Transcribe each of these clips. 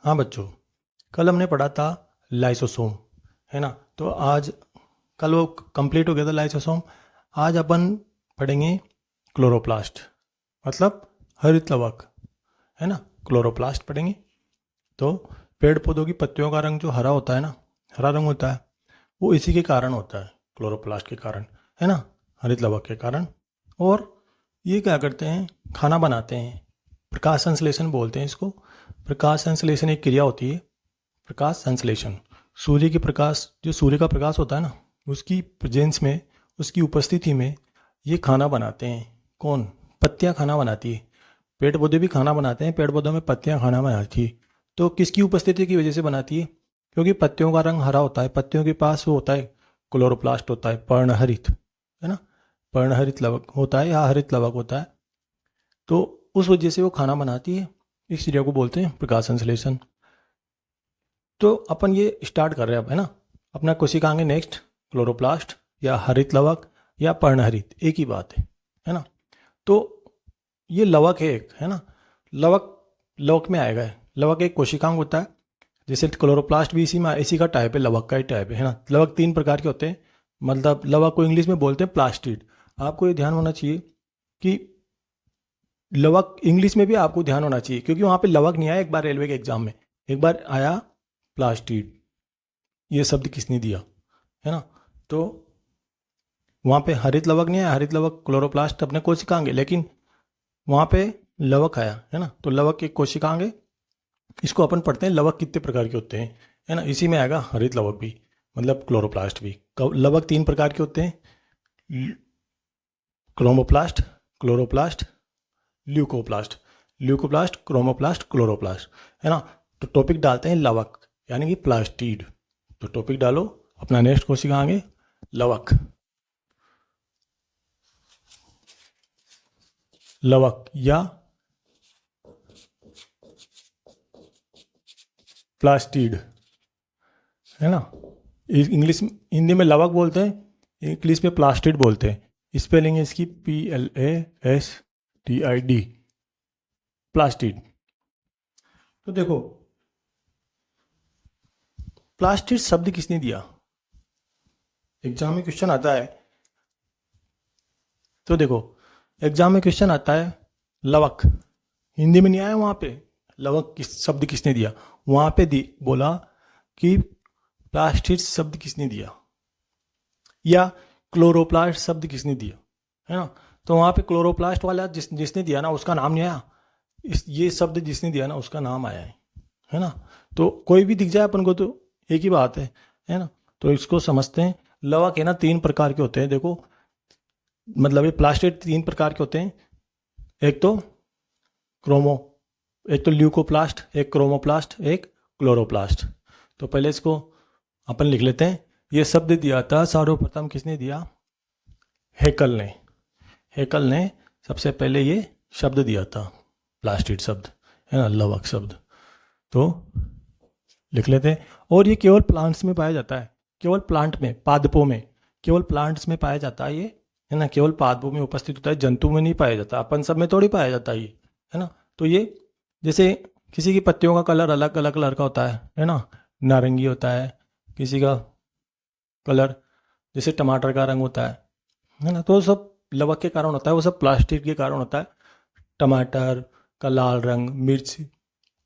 हाँ बच्चों, कल हमने पढ़ा था लाइसोसोम, है ना। तो आज कल वो कंप्लीट हो गया था लाइसोसोम। आज अपन पढ़ेंगे क्लोरोप्लास्ट, मतलब हरित लवक, है ना। क्लोरोप्लास्ट पढ़ेंगे। तो पेड़ पौधों की पत्तियों का रंग जो हरा होता है ना, हरा रंग होता है, वो इसी के कारण होता है, क्लोरोप्लास्ट के कारण, है ना, हरित लवक के कारण। और ये क्या करते हैं, खाना बनाते हैं। प्रकाश संश्लेषण बोलते हैं इसको। प्रकाश संश्लेषण एक क्रिया होती है। प्रकाश संश्लेषण, सूर्य के प्रकाश, जो सूर्य का प्रकाश होता है ना, उसकी प्रेजेंस में, उसकी उपस्थिति में ये खाना बनाते हैं। कौन? पत्तियां खाना बनाती है। पेड़ पौधे भी खाना बनाते हैं, पेड़ पौधों में पत्तियां खाना बनाती है। तो किसकी उपस्थिति की वजह से बनाती है? क्योंकि पत्तियों का रंग हरा होता है, पत्तियों के पास वो होता है, क्लोरोप्लास्ट होता है, पर्णहरित, है ना। पर्णहरित लवक होता है या हरित लवक होता है। तो उस वजह से वो खाना बनाती है। इस क्रिया को बोलते हैं प्रकाश संश्लेषण। तो अपन ये स्टार्ट कर रहे हैं अब, है ना। अपना कोशिकांग नेक्स्ट, क्लोरोप्लास्ट या हरित लवक या पर्णहरित, एक ही बात है ना। तो ये लवक है एक, है ना। लवक, लवक में आएगा। लवक एक कोशिकांग होता है, जैसे क्लोरोप्लास्ट भी इसी में, इसी का टाइप है, लवक का ही टाइप है ना। लवक तीन प्रकार के होते हैं, मतलब लवक को इंग्लिश में बोलते हैं प्लास्टिड। आपको ये ध्यान होना चाहिए कि लवक इंग्लिश में भी आपको ध्यान होना चाहिए, क्योंकि वहाँ पे लवक नहीं आया एक बार रेलवे के एग्जाम में, एक बार आया प्लास्टिड। ये शब्द किसने दिया, है ना। तो वहाँ पे हरित लवक नहीं आया, हरित लवक क्लोरोप्लास्ट अपने कोशिकांग है, लेकिन वहाँ पे लवक आया, है ना। तो लवक एक कोशिकांग है। इसको अपन पढ़ते हैं लवक कितने प्रकार के होते हैं, है ना। इसी में आएगा हरित लवक भी, मतलब क्लोरोप्लास्ट भी। लवक तीन प्रकार के होते हैं, chromoplast, chloroplast, leucoplast. Leucoplast, chromoplast, chloroplast, है ना। तो टॉपिक डालते हैं लवक, यानी कि प्लास्टिड। तो टॉपिक डालो अपना, नेक्स्ट कोशिकांग है लवक। लवक या प्लास्टिड, है ना। इंग्लिश, हिंदी में लवक बोलते हैं, इंग्लिश में प्लास्टिड बोलते हैं। स्पेलिंग है इसकी PLASTID, प्लास्टिड। तो देखो, प्लास्टिड शब्द किसने दिया? एग्जाम में क्वेश्चन आता है। तो देखो, एग्जाम में क्वेश्चन आता है लवक, हिंदी में नहीं आया वहाँ पे। लवक किस शब्द किसने दिया, वहाँ पे बोला कि प्लास्टिड शब्द किसने दिया, या क्लोरोप्लास्ट शब्द किसने दिया, है ना। तो वहाँ पे क्लोरोप्लास्ट वाला जिसने दिया ना, उसका नाम नहीं आया। ये शब्द जिसने दिया ना, उसका नाम आया है ना। तो कोई भी दिख जाए अपन को तो एक ही बात है ना। तो इसको समझते हैं। लवक है ना, तीन प्रकार के होते हैं, देखो, मतलब ये प्लास्टिड तीन प्रकार के होते हैं। एक तो क्रोमो, एक तो ल्यूकोप्लास्ट, एक क्रोमोप्लास्ट, एक क्लोरोप्लास्ट। तो पहले इसको अपन लिख लेते हैं। ये शब्द दिया था सर्वप्रथम किसने दिया? हेकल ने। हेकल ने सबसे पहले ये शब्द दिया था, प्लास्टिड शब्द, है ना, लवक शब्द। तो लिख लेते हैं। और ये केवल प्लांट्स में पाया जाता है, केवल प्लांट में, पादपों में, केवल प्लांट्स में पाया जाता है ये, है ना। केवल पादपों में उपस्थित होता है, जंतु में नहीं पाया जाता, अपन सब में थोड़ी पाया जाता है ये, है ना। तो ये जैसे किसी की पत्तियों का कलर अलग अलग कलर का होता है ना। नारंगी होता है किसी का कलर, जैसे टमाटर का रंग होता है ना। तो वो सब लवक के कारण होता है, वो सब प्लास्टिक के कारण होता है। टमाटर का लाल रंग, मिर्च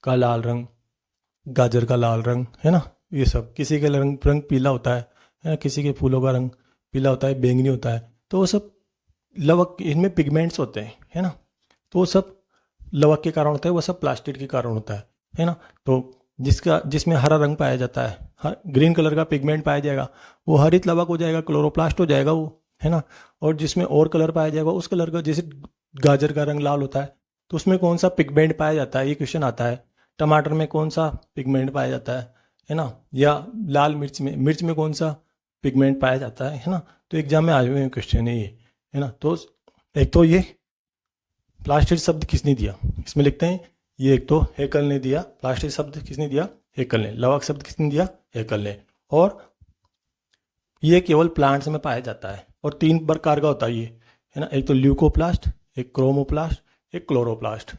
का लाल रंग, गाजर का लाल रंग, है ना। ये सब, किसी के रंग पीला होता है ना, किसी के फूलों का रंग पीला होता है, बैंगनी होता है। तो वो सब लवक, इनमें पिगमेंट्स होते हैं, है ना। तो वो सब लवक के कारण होता है, वो सब प्लास्टिक के कारण होता है ना। तो जिसमें हरा रंग पाया जाता है, ग्रीन कलर का पिगमेंट पाया जाएगा, वो हरित लवक हो जाएगा, क्लोरोप्लास्ट हो जाएगा वो, है ना। और जिसमें और कलर पाया जाएगा उस कलर का, जैसे गाजर का रंग लाल होता है, तो उसमें कौन सा पिगमेंट पाया जाता है, ये क्वेश्चन आता है। टमाटर में कौन सा पिगमेंट पाया जाता है ना। या लाल मिर्च में कौन सा पिगमेंट पाया जाता है ना। तो एग्जाम में आए हुए क्वेश्चन है ये, है ना। तो एक तो ये प्लास्टिड शब्द किसने दिया, इसमें लिखते हैं। ये एक तो हेकल ने दिया, प्लास्टिड शब्द किसने दिया, हेकल ने। लवक शब्द किसने दिया, हेकल ने। और ये केवल प्लांट्स में पाया जाता है, और तीन प्रकार का होता है ये, है ना। एक तो ल्यूकोप्लास्ट, एक क्रोमोप्लास्ट, एक क्लोरोप्लास्ट,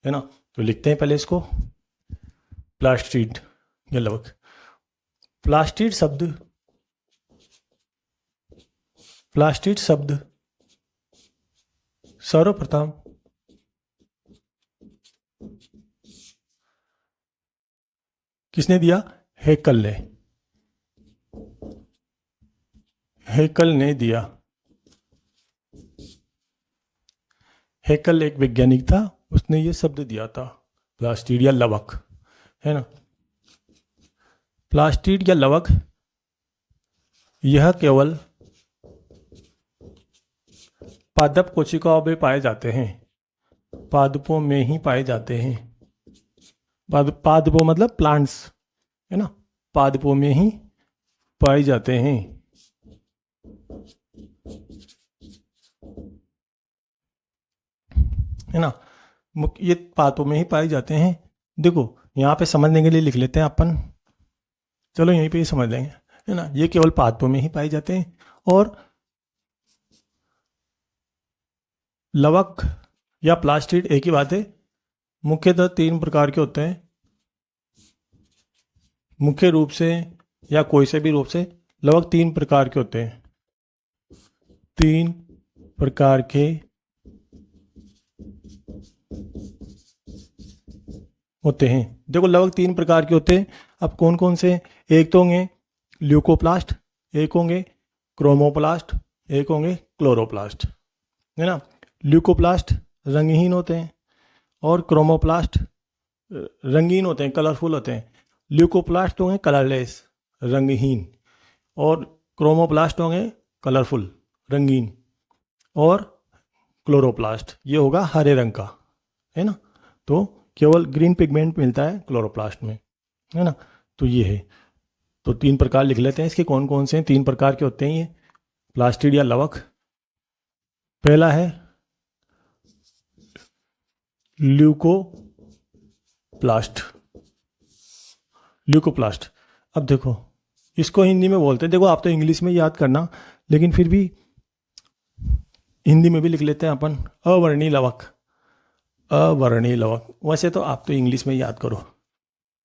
है ना। तो लिखते हैं पहले इसको। प्लास्टिड या लवक। प्लास्टिड शब्द सर्वप्रथम किसने दिया? हेकल ने। हेकल ने दिया। हेकल एक वैज्ञानिक था, उसने ये शब्द दिया था, प्लास्टिड या लवक, है ना। प्लास्टिड या लवक यह केवल पादप कोशिकाओं में पाए जाते हैं, पादपों में ही पाए जाते हैं। पादपों मतलब प्लांट्स, है ना, पादपों में ही पाए जाते हैं। है ना, ये पादपों में ही पाए जाते हैं। देखो यहाँ पे समझने के लिए लिख लेते हैं अपन, चलो यहीं पे ही समझ लेंगे, है ना। ये केवल पादपों में ही पाए जाते हैं। और लवक या प्लास्टिड एक ही बात है। मुख्यतः 3 प्रकार के होते हैं, मुख्य रूप से या कोई से भी रूप से लवक 3 प्रकार के होते हैं। 3 प्रकार के होते हैं। देखो लवक 3 प्रकार के होते हैं। अब कौन कौन से? एक तो होंगे ल्यूकोप्लास्ट, एक होंगे क्रोमोप्लास्ट, एक होंगे क्लोरोप्लास्ट, है ना। ल्यूकोप्लास्ट रंगहीन होते हैं और क्रोमोप्लास्ट रंगीन होते हैं, कलरफुल होते हैं। ल्यूकोप्लास्ट होंगे कलरलेस, रंगहीन, और क्रोमोप्लास्ट होंगे कलरफुल, रंगीन, और क्लोरोप्लास्ट ये होगा हरे रंग का, है ना। तो केवल ग्रीन पिगमेंट मिलता है क्लोरोप्लास्ट में, है ना। तो ये है, तो 3 प्रकार लिख लेते हैं इसके, कौन कौन से हैं। 3 प्रकार के होते हैं ये प्लास्टिड या लवक। पहला है ल्यूकोप्लास्ट। ल्यूकोप्लास्ट, अब देखो इसको हिंदी में बोलते हैं, देखो आप तो इंग्लिश में याद करना, लेकिन फिर भी हिंदी में भी लिख लेते हैं अपन, अवर्णीय लवक। अवर्णीय लवक, वैसे तो आप तो इंग्लिश में याद करो,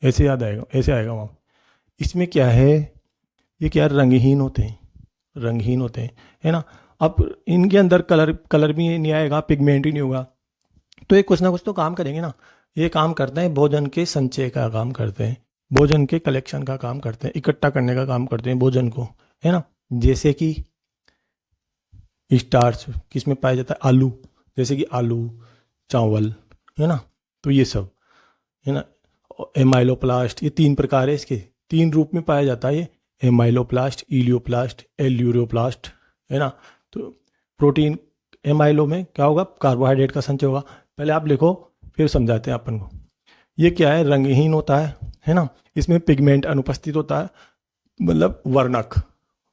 ऐसे याद आएगा, ऐसे आएगा वहाँ। इसमें क्या है, ये क्या रंगहीन होते हैं, रंगहीन होते हैं, है ना। अब इनके अंदर कलर भी नहीं आएगा, पिगमेंट ही नहीं होगा, तो ये कुछ ना कुछ तो काम करेंगे ना। ये काम करते हैं भोजन के संचय का काम करते हैं, भोजन के कलेक्शन का काम करते हैं, इकट्ठा करने का काम करते हैं भोजन को, है ना। जैसे कि स्टार्च किस में पाया जाता है? आलू, जैसे कि आलू, चावल, है ना। तो ये सब, है ना। एमाइलोप्लास्ट, ये 3 प्रकार है इसके, 3 रूप में पाया जाता है ये, एमाइलोप्लास्ट, इलियोप्लास्ट, एल्यूरोप्लास्ट, है ना। तो प्रोटीन, एमाइलो में क्या होगा? कार्बोहाइड्रेट का संचय होगा। पहले आप लिखो फिर समझाते हैं अपन को। ये क्या है? रंगहीन होता है ना। इसमें पिगमेंट अनुपस्थित होता है, मतलब वर्णक,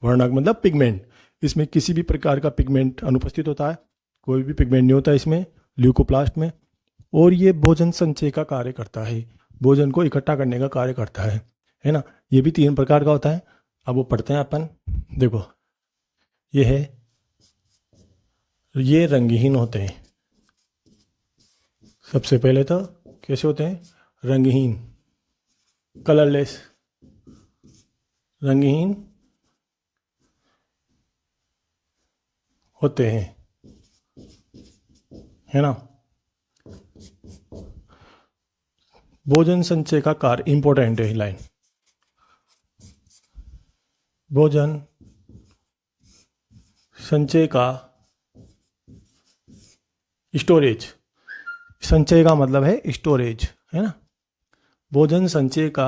वर्णक मतलब पिगमेंट, इसमें किसी भी प्रकार का पिगमेंट अनुपस्थित होता है, कोई भी पिगमेंट नहीं होता इसमें, ल्यूकोप्लास्ट में। और ये भोजन संचय का कार्य करता है, भोजन को इकट्ठा करने का कार्य करता है ना। ये भी 3 प्रकार का होता है। अब वो पढ़ते हैं अपन, देखो ये है, ये रंगहीन होते हैं। सबसे पहले तो कैसे होते हैं? रंगहीन, कलरलेस, रंगहीन होते हैं, है ना। भोजन संचय का कार्य, इंपॉर्टेंट है लाइन, भोजन संचय का, स्टोरेज, संचय का मतलब है स्टोरेज, है ना। भोजन संचय का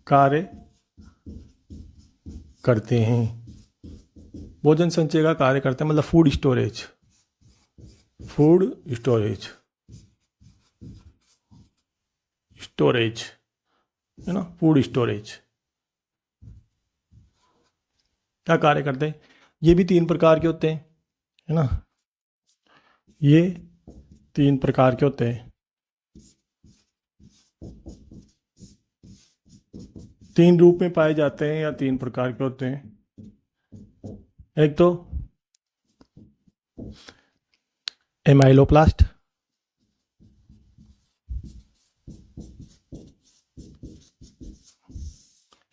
कार्य करते हैं, भोजन संचय का कार्य करते हैं मतलब food storage, food storage, storage, है ना, फूड स्टोरेज क्या कार्य करते हैं। ये भी 3 प्रकार के होते हैं, है ना। ये 3 प्रकार के होते हैं, 3 रूप में पाए जाते हैं या 3 प्रकार के होते हैं। एक तो एमाइलोप्लास्ट,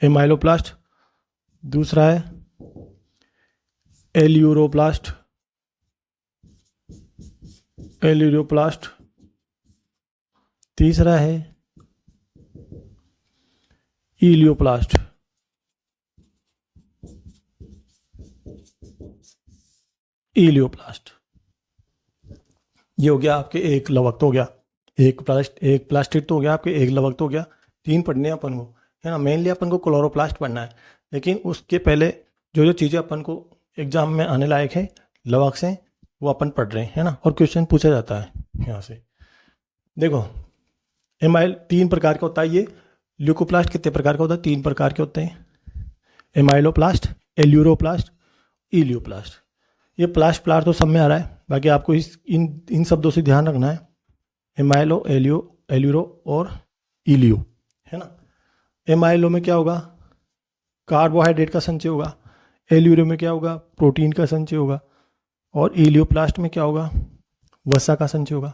एमाइलोप्लास्ट, दूसरा है एल्यूरोप्लास्ट, एल्यूरोप्लास्ट, तीसरा है इलियोप्लास्ट, इलियोप्लास्ट। ये हो गया आपके एक लवक तो हो गया, एक प्लास्टिड तो हो गया आपके, एक लवक तो हो गया। 3 पढ़ने हैं अपन को, है ना। मेनली अपन को क्लोरोप्लास्ट पढ़ना है, लेकिन उसके पहले जो जो चीज़ें अपन को एग्जाम में आने लायक है लवक से, वो अपन पढ़ रहे हैं, है ना। और क्वेश्चन पूछा जाता है यहाँ से। देखो एमाइल 3 प्रकार का होता है। ये ल्यूकोप्लास्ट कितने प्रकार का होता है? 3 प्रकार के होते हैं, एमाइलोप्लास्ट, एल्यूरोप्लास्ट, इलियोप्लास्ट। ये प्लास्ट प्लार तो सब में आ रहा है, बाकी आपको इन शब्दों से ध्यान रखना है, एमाइलो, एल्यूरो और इलियो, है ना। एमाइलो में क्या होगा? कार्बोहाइड्रेट का संचय होगा। एल्यूरो में क्या होगा? प्रोटीन का संचय होगा। और इलियोप्लास्ट में क्या होगा? वसा का संचय होगा।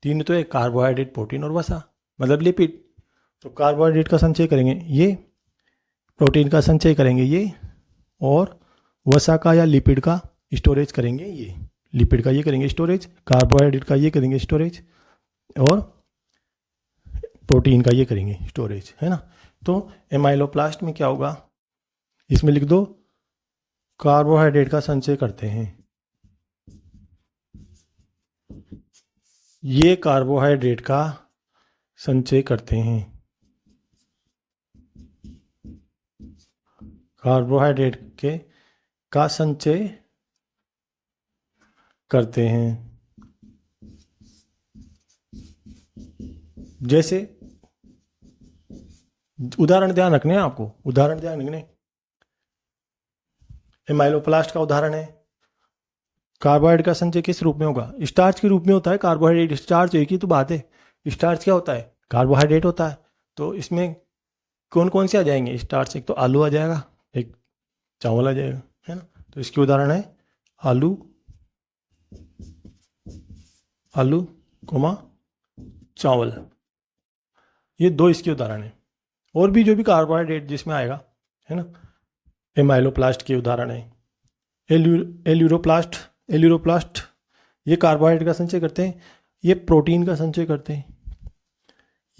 3 तो है, कार्बोहाइड्रेट, प्रोटीन और वसा, मतलब लिपिड। तो कार्बोहाइड्रेट का संचय करेंगे ये, प्रोटीन का संचय करेंगे ये, और वसा का या लिपिड का स्टोरेज करेंगे ये। लिपिड का ये करेंगे स्टोरेज, कार्बोहाइड्रेट का ये करेंगे स्टोरेज, और प्रोटीन का ये करेंगे स्टोरेज, है ना। तो एमाइलोप्लास्ट में क्या होगा? इसमें लिख दो, कार्बोहाइड्रेट का संचय करते हैं। ये कार्बोहाइड्रेट का संचय करते हैं, कार्बोहाइड्रेट के का संचय करते हैं। जैसे उदाहरण ध्यान रखने हैं आपको, उदाहरण ध्यान रखने। एमाइलोप्लास्ट का उदाहरण है, कार्बोहाइड्रेट का संचय किस रूप में होगा? स्टार्च के रूप में होता है। कार्बोहाइड्रेट स्टार्च एक ही तो बात है। स्टार्च क्या होता है? कार्बोहाइड्रेट होता है। तो इसमें कौन कौन से आ जाएंगे स्टार्च? एक तो आलू आ जाएगा, एक चावल आ जाएगा, है ना। तो इसके उदाहरण है आलू, आलू कोमा चावल, ये 2 इसके उदाहरण हैं। और भी जो भी कार्बोहाइड्रेट जिसमें आएगा, है ना। एमाइलोप्लास्ट के उदाहरण है एल्यूरोप्लास्ट, एल्यूरोप्लास्ट ये कार्बोहाइड्रेट का संचय करते हैं, ये प्रोटीन का संचय करते हैं।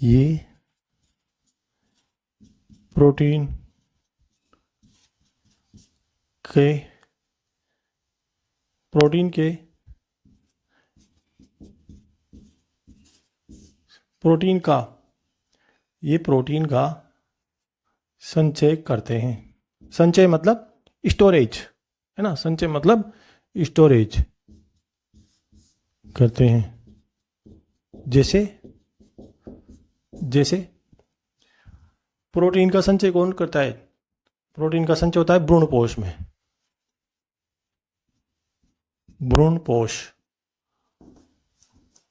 ये प्रोटीन के प्रोटीन के प्रोटीन का ये प्रोटीन का संचय करते हैं। संचय मतलब स्टोरेज, है ना। संचय मतलब स्टोरेज करते हैं। जैसे जैसे प्रोटीन का संचय कौन करता है? प्रोटीन का संचय होता है भ्रूणपोष में, भ्रूणपोष,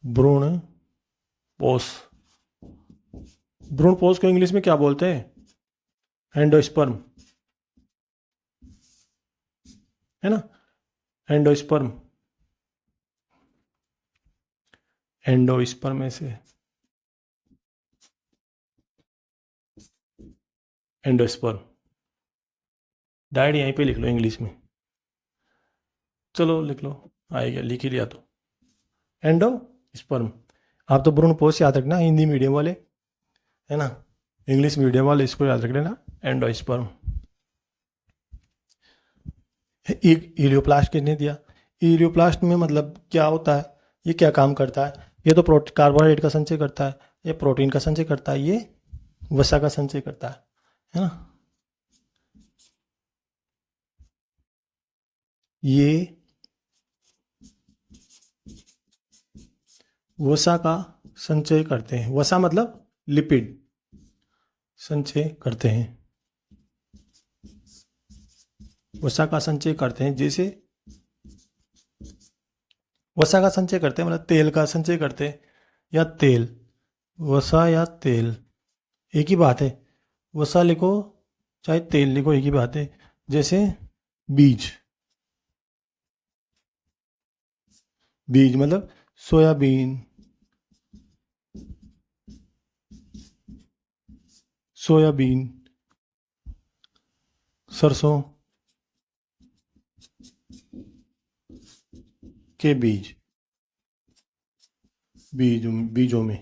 भ्रूणपोष। भ्रूणपोष को इंग्लिश में क्या बोलते हैं? एंडोस्पर्म, है ना। एंडोस्पर्म, एंडोस्पर्म में से एंडोस्पर्म, डायरेक्ट यहीं पे लिख लो इंग्लिश में। चलो लिख लो, आएगा, लिख ही लिया तो। एंडोस्पर्म। आप तो भ्रूणपोष याद रखना, हिंदी मीडियम वाले, है ना। इंग्लिश मीडियम वाले इसको याद रख लेना, एंडोस्पर्म। एक इलियोप्लास्ट किसने दिया? इलियोप्लास्ट में मतलब क्या होता है, ये क्या काम करता है? ये तो कार्बोहाइड्रेट का संचय करता है, ये प्रोटीन का संचय करता है, ये वसा का संचय करता है ना। ये वसा का संचय करते हैं। वसा मतलब लिपिड संचय करते हैं, वसा का संचय करते हैं। जैसे वसा का संचय करते हैं मतलब तेल का संचय करते हैं, या तेल, वसा या तेल एक ही बात है। वसा लिखो चाहे तेल लिखो, एक ही बात है। जैसे बीज, बीज मतलब सोयाबीन, सोयाबीन, सरसों के बीजों में,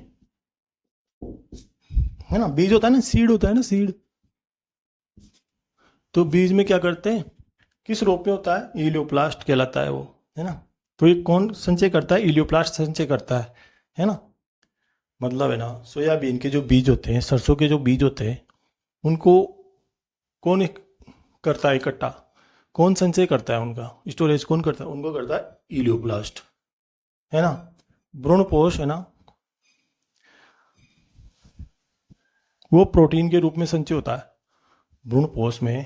है ना, बीज होता है ना, सीड होता है ना, सीड। तो बीज में क्या करते हैं, किस रूप में होता है, इलियोप्लास्ट कहलाता है वो, है ना। तो ये कौन संचय करता है, इलियोप्लास्ट संचय करता है ना। मतलब है ना, सोयाबीन के जो बीज होते हैं, सरसों के जो बीज होते हैं, उनको कौन करता है इकट्ठा, कौन संचय करता है, उनका स्टोरेज कौन करता है, उनको करता है इलियोप्लास्ट, है ना। भ्रूणपोष है ना, वो प्रोटीन के रूप में संचय होता है, भ्रूणपोष में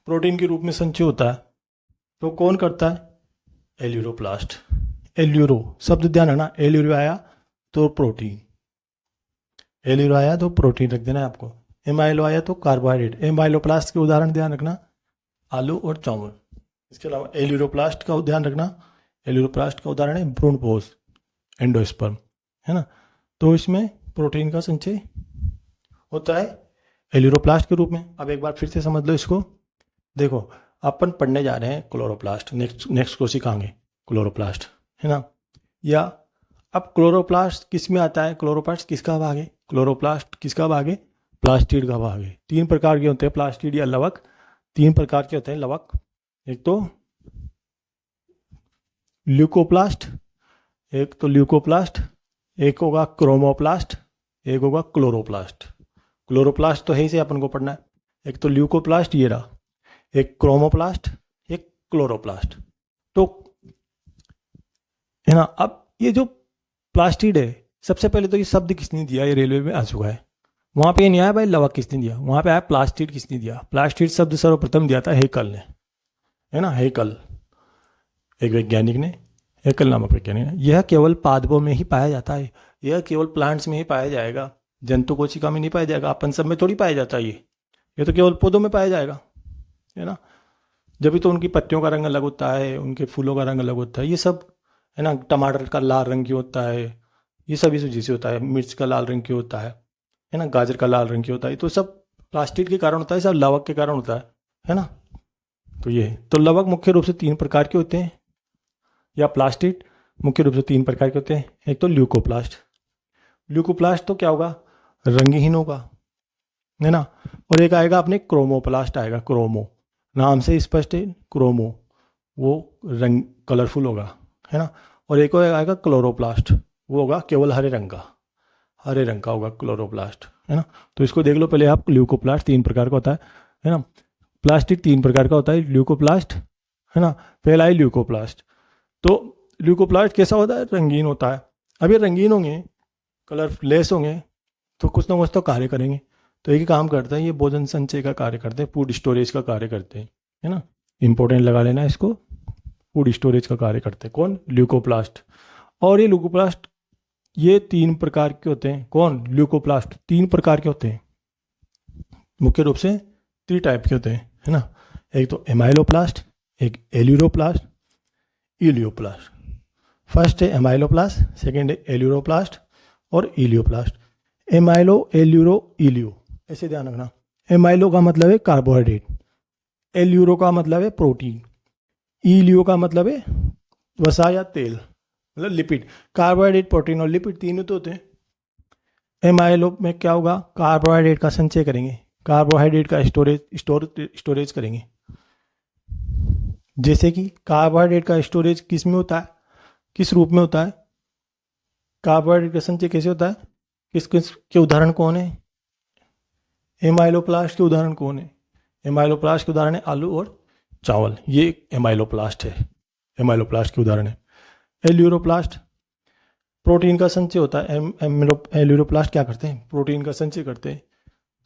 प्रोटीन के रूप में संचय होता है। तो कौन करता है, एल्यूरोप्लास्ट। एल्यूरो शब्द ध्यान रखना, एल्यूरो आया तो प्रोटीन, एल्यूरो आया तो प्रोटीन रख देना है आपको, एमाइलो आया तो कार्बोहाइड्रेट। एमाइलोप्लास्ट के उदाहरण ध्यान रखना, आलू और चावल। इसके अलावा एल्यूरोप्लास्ट का ध्यान रखना, एल्यूरोप्लास्ट का उदाहरण है भ्रूणपोष, एंडोस्पर्म, है ना। तो इसमें प्रोटीन का संचय होता है एल्यूरोप्लास्ट के रूप में। अब एक बार फिर से समझ लो इसको। देखो, अपन पढ़ने जा रहे हैं क्लोरोप्लास्ट, नेक्स्ट को सिखाएंगे क्लोरोप्लास्ट, है ना। या अब क्लोरोप्लास्ट किस में आता है, क्लोरोप्लास्ट किसका भाग है, क्लोरोप्लास्ट किसका भाग है, प्लास्टिड का भाग है। 3 प्रकार के होते हैं प्लास्टिड या लवक, 3 प्रकार के होते हैं लवक। एक तो ल्यूकोप्लास्ट, एक होगा क्रोमोप्लास्ट, एक होगा क्लोरोप्लास्ट। क्लोरोप्लास्ट तो है ही से अपन को पढ़ना है। एक तो ल्यूकोप्लास्ट ये रहा, एक क्रोमोप्लास्ट, एक क्लोरोप्लास्ट। तो है ना, अब ये जो प्लास्टिड है, सबसे पहले तो ये शब्द किसने दिया, ये रेलवे में आ चुका है। वहां पे ये नहीं आया भाई लवक किसने दिया, वहां पे आया प्लास्टिड किसने दिया। प्लास्टिड शब्द सर्वप्रथम दिया था हेकल ने, है ना, हेकल एक वैज्ञानिक ने, हेकल नामक वैज्ञानिक ने। यह केवल पादपों में ही पाया जाता है, यह केवल प्लांट्स में ही पाया जाएगा, जंतु कोशिका में नहीं पाया जाएगा। अपन सब में थोड़ी पाया जाता है ये तो केवल पौधों में पाया जाएगा, है ना। जब भी तो उनकी पत्तियों का रंग अलग होता है, उनके फूलों का रंग अलग होता है, ये सब, है ना। टमाटर का लाल रंग क्यों होता है, ये सब इस वजह से होता है। मिर्च का लाल रंग क्यों होता है ना। गाजर का लाल रंग क्यों होता है, तो सब प्लास्टिड के कारण होता है, सब लवक के कारण होता है ना। तो ये तो लवक मुख्य रूप से 3 प्रकार के होते हैं, या प्लास्टिड मुख्य रूप से 3 प्रकार के होते हैं। एक तो ल्यूकोप्लास्ट, ल्यूकोप्लास्ट तो क्या होगा, रंगहीन होगा, है ना। और एक आएगा अपने क्रोमोप्लास्ट आएगा, क्रोमो नाम से स्पष्ट है, क्रोमो वो रंग कलरफुल होगा, है ना। और एक और आएगा क्लोरोप्लास्ट, वो होगा केवल हरे रंग का होगा क्लोरोप्लास्ट, है ना। तो इसको देख लो पहले आप, ल्यूकोप्लास्ट 3 प्रकार का होता है ना। प्लास्टिक 3 प्रकार का होता है, ल्यूकोप्लास्ट, है ना। पहला है ल्यूकोप्लास्ट। तो ल्यूकोप्लास्ट कैसा होता है, रंगीन होता है। अब ये रंगीन होंगे, कलरलेस होंगे, तो कुछ ना कुछ तो कार्य करेंगे। तो एक ही काम करते हैं, ये भोजन संचय का कार्य करते हैं, फूड स्टोरेज का कार्य करते हैं, है ना। इंपॉर्टेंट लगा लेना इसको, फूड स्टोरेज का कार्य करते हैं कौन, ल्यूकोप्लास्ट। और ये ल्यूकोप्लास्ट ये 3 प्रकार के होते हैं, कौन, ल्यूकोप्लास्ट 3 प्रकार के होते हैं, मुख्य रूप से 3 टाइप के होते हैं, है ना। एक तो एमाइलोप्लास्ट, एक एल्यूरोप्लास्ट, इलियोप्लास्ट। फर्स्ट है एमाइलोप्लास्ट, सेकेंड है एल्यूरोप्लास्ट और इलियोप्लास्ट। एमाइलो, एल्यूरो, इलियो, ऐसे ध्यान रखना। एमाइलो का मतलब है कार्बोहाइड्रेट, एल्यूरो का मतलब है प्रोटीन, इलियो का मतलब है वसा या तेल, मतलब लिपिड। कार्बोहाइड्रेट, प्रोटीन और लिपिड तीनों तो होते हैं। एमाइलो में क्या होगा, कार्बोहाइड्रेट का संचय करेंगे, कार्बोहाइड्रेट का स्टोरेज करेंगे। जैसे कि कार्बोहाइड्रेट का स्टोरेज किस में होता है, किस रूप में होता है, कार्बोहाइड्रेट का संचय कैसे होता है, किस किस के उदाहरण कौन है, एमाइलोप्लास्ट के उदाहरण कौन है। एमाइलोप्लास्ट के उदाहरण है आलू और चावल, ये एमाइलोप्लास्ट है, एमाइलोप्लास्ट के उदाहरण है। एल्यूरोप्लास्ट प्रोटीन का संचय होता है। एल्यूरोप्लास्ट क्या करते हैं, प्रोटीन का संचय करते हैं,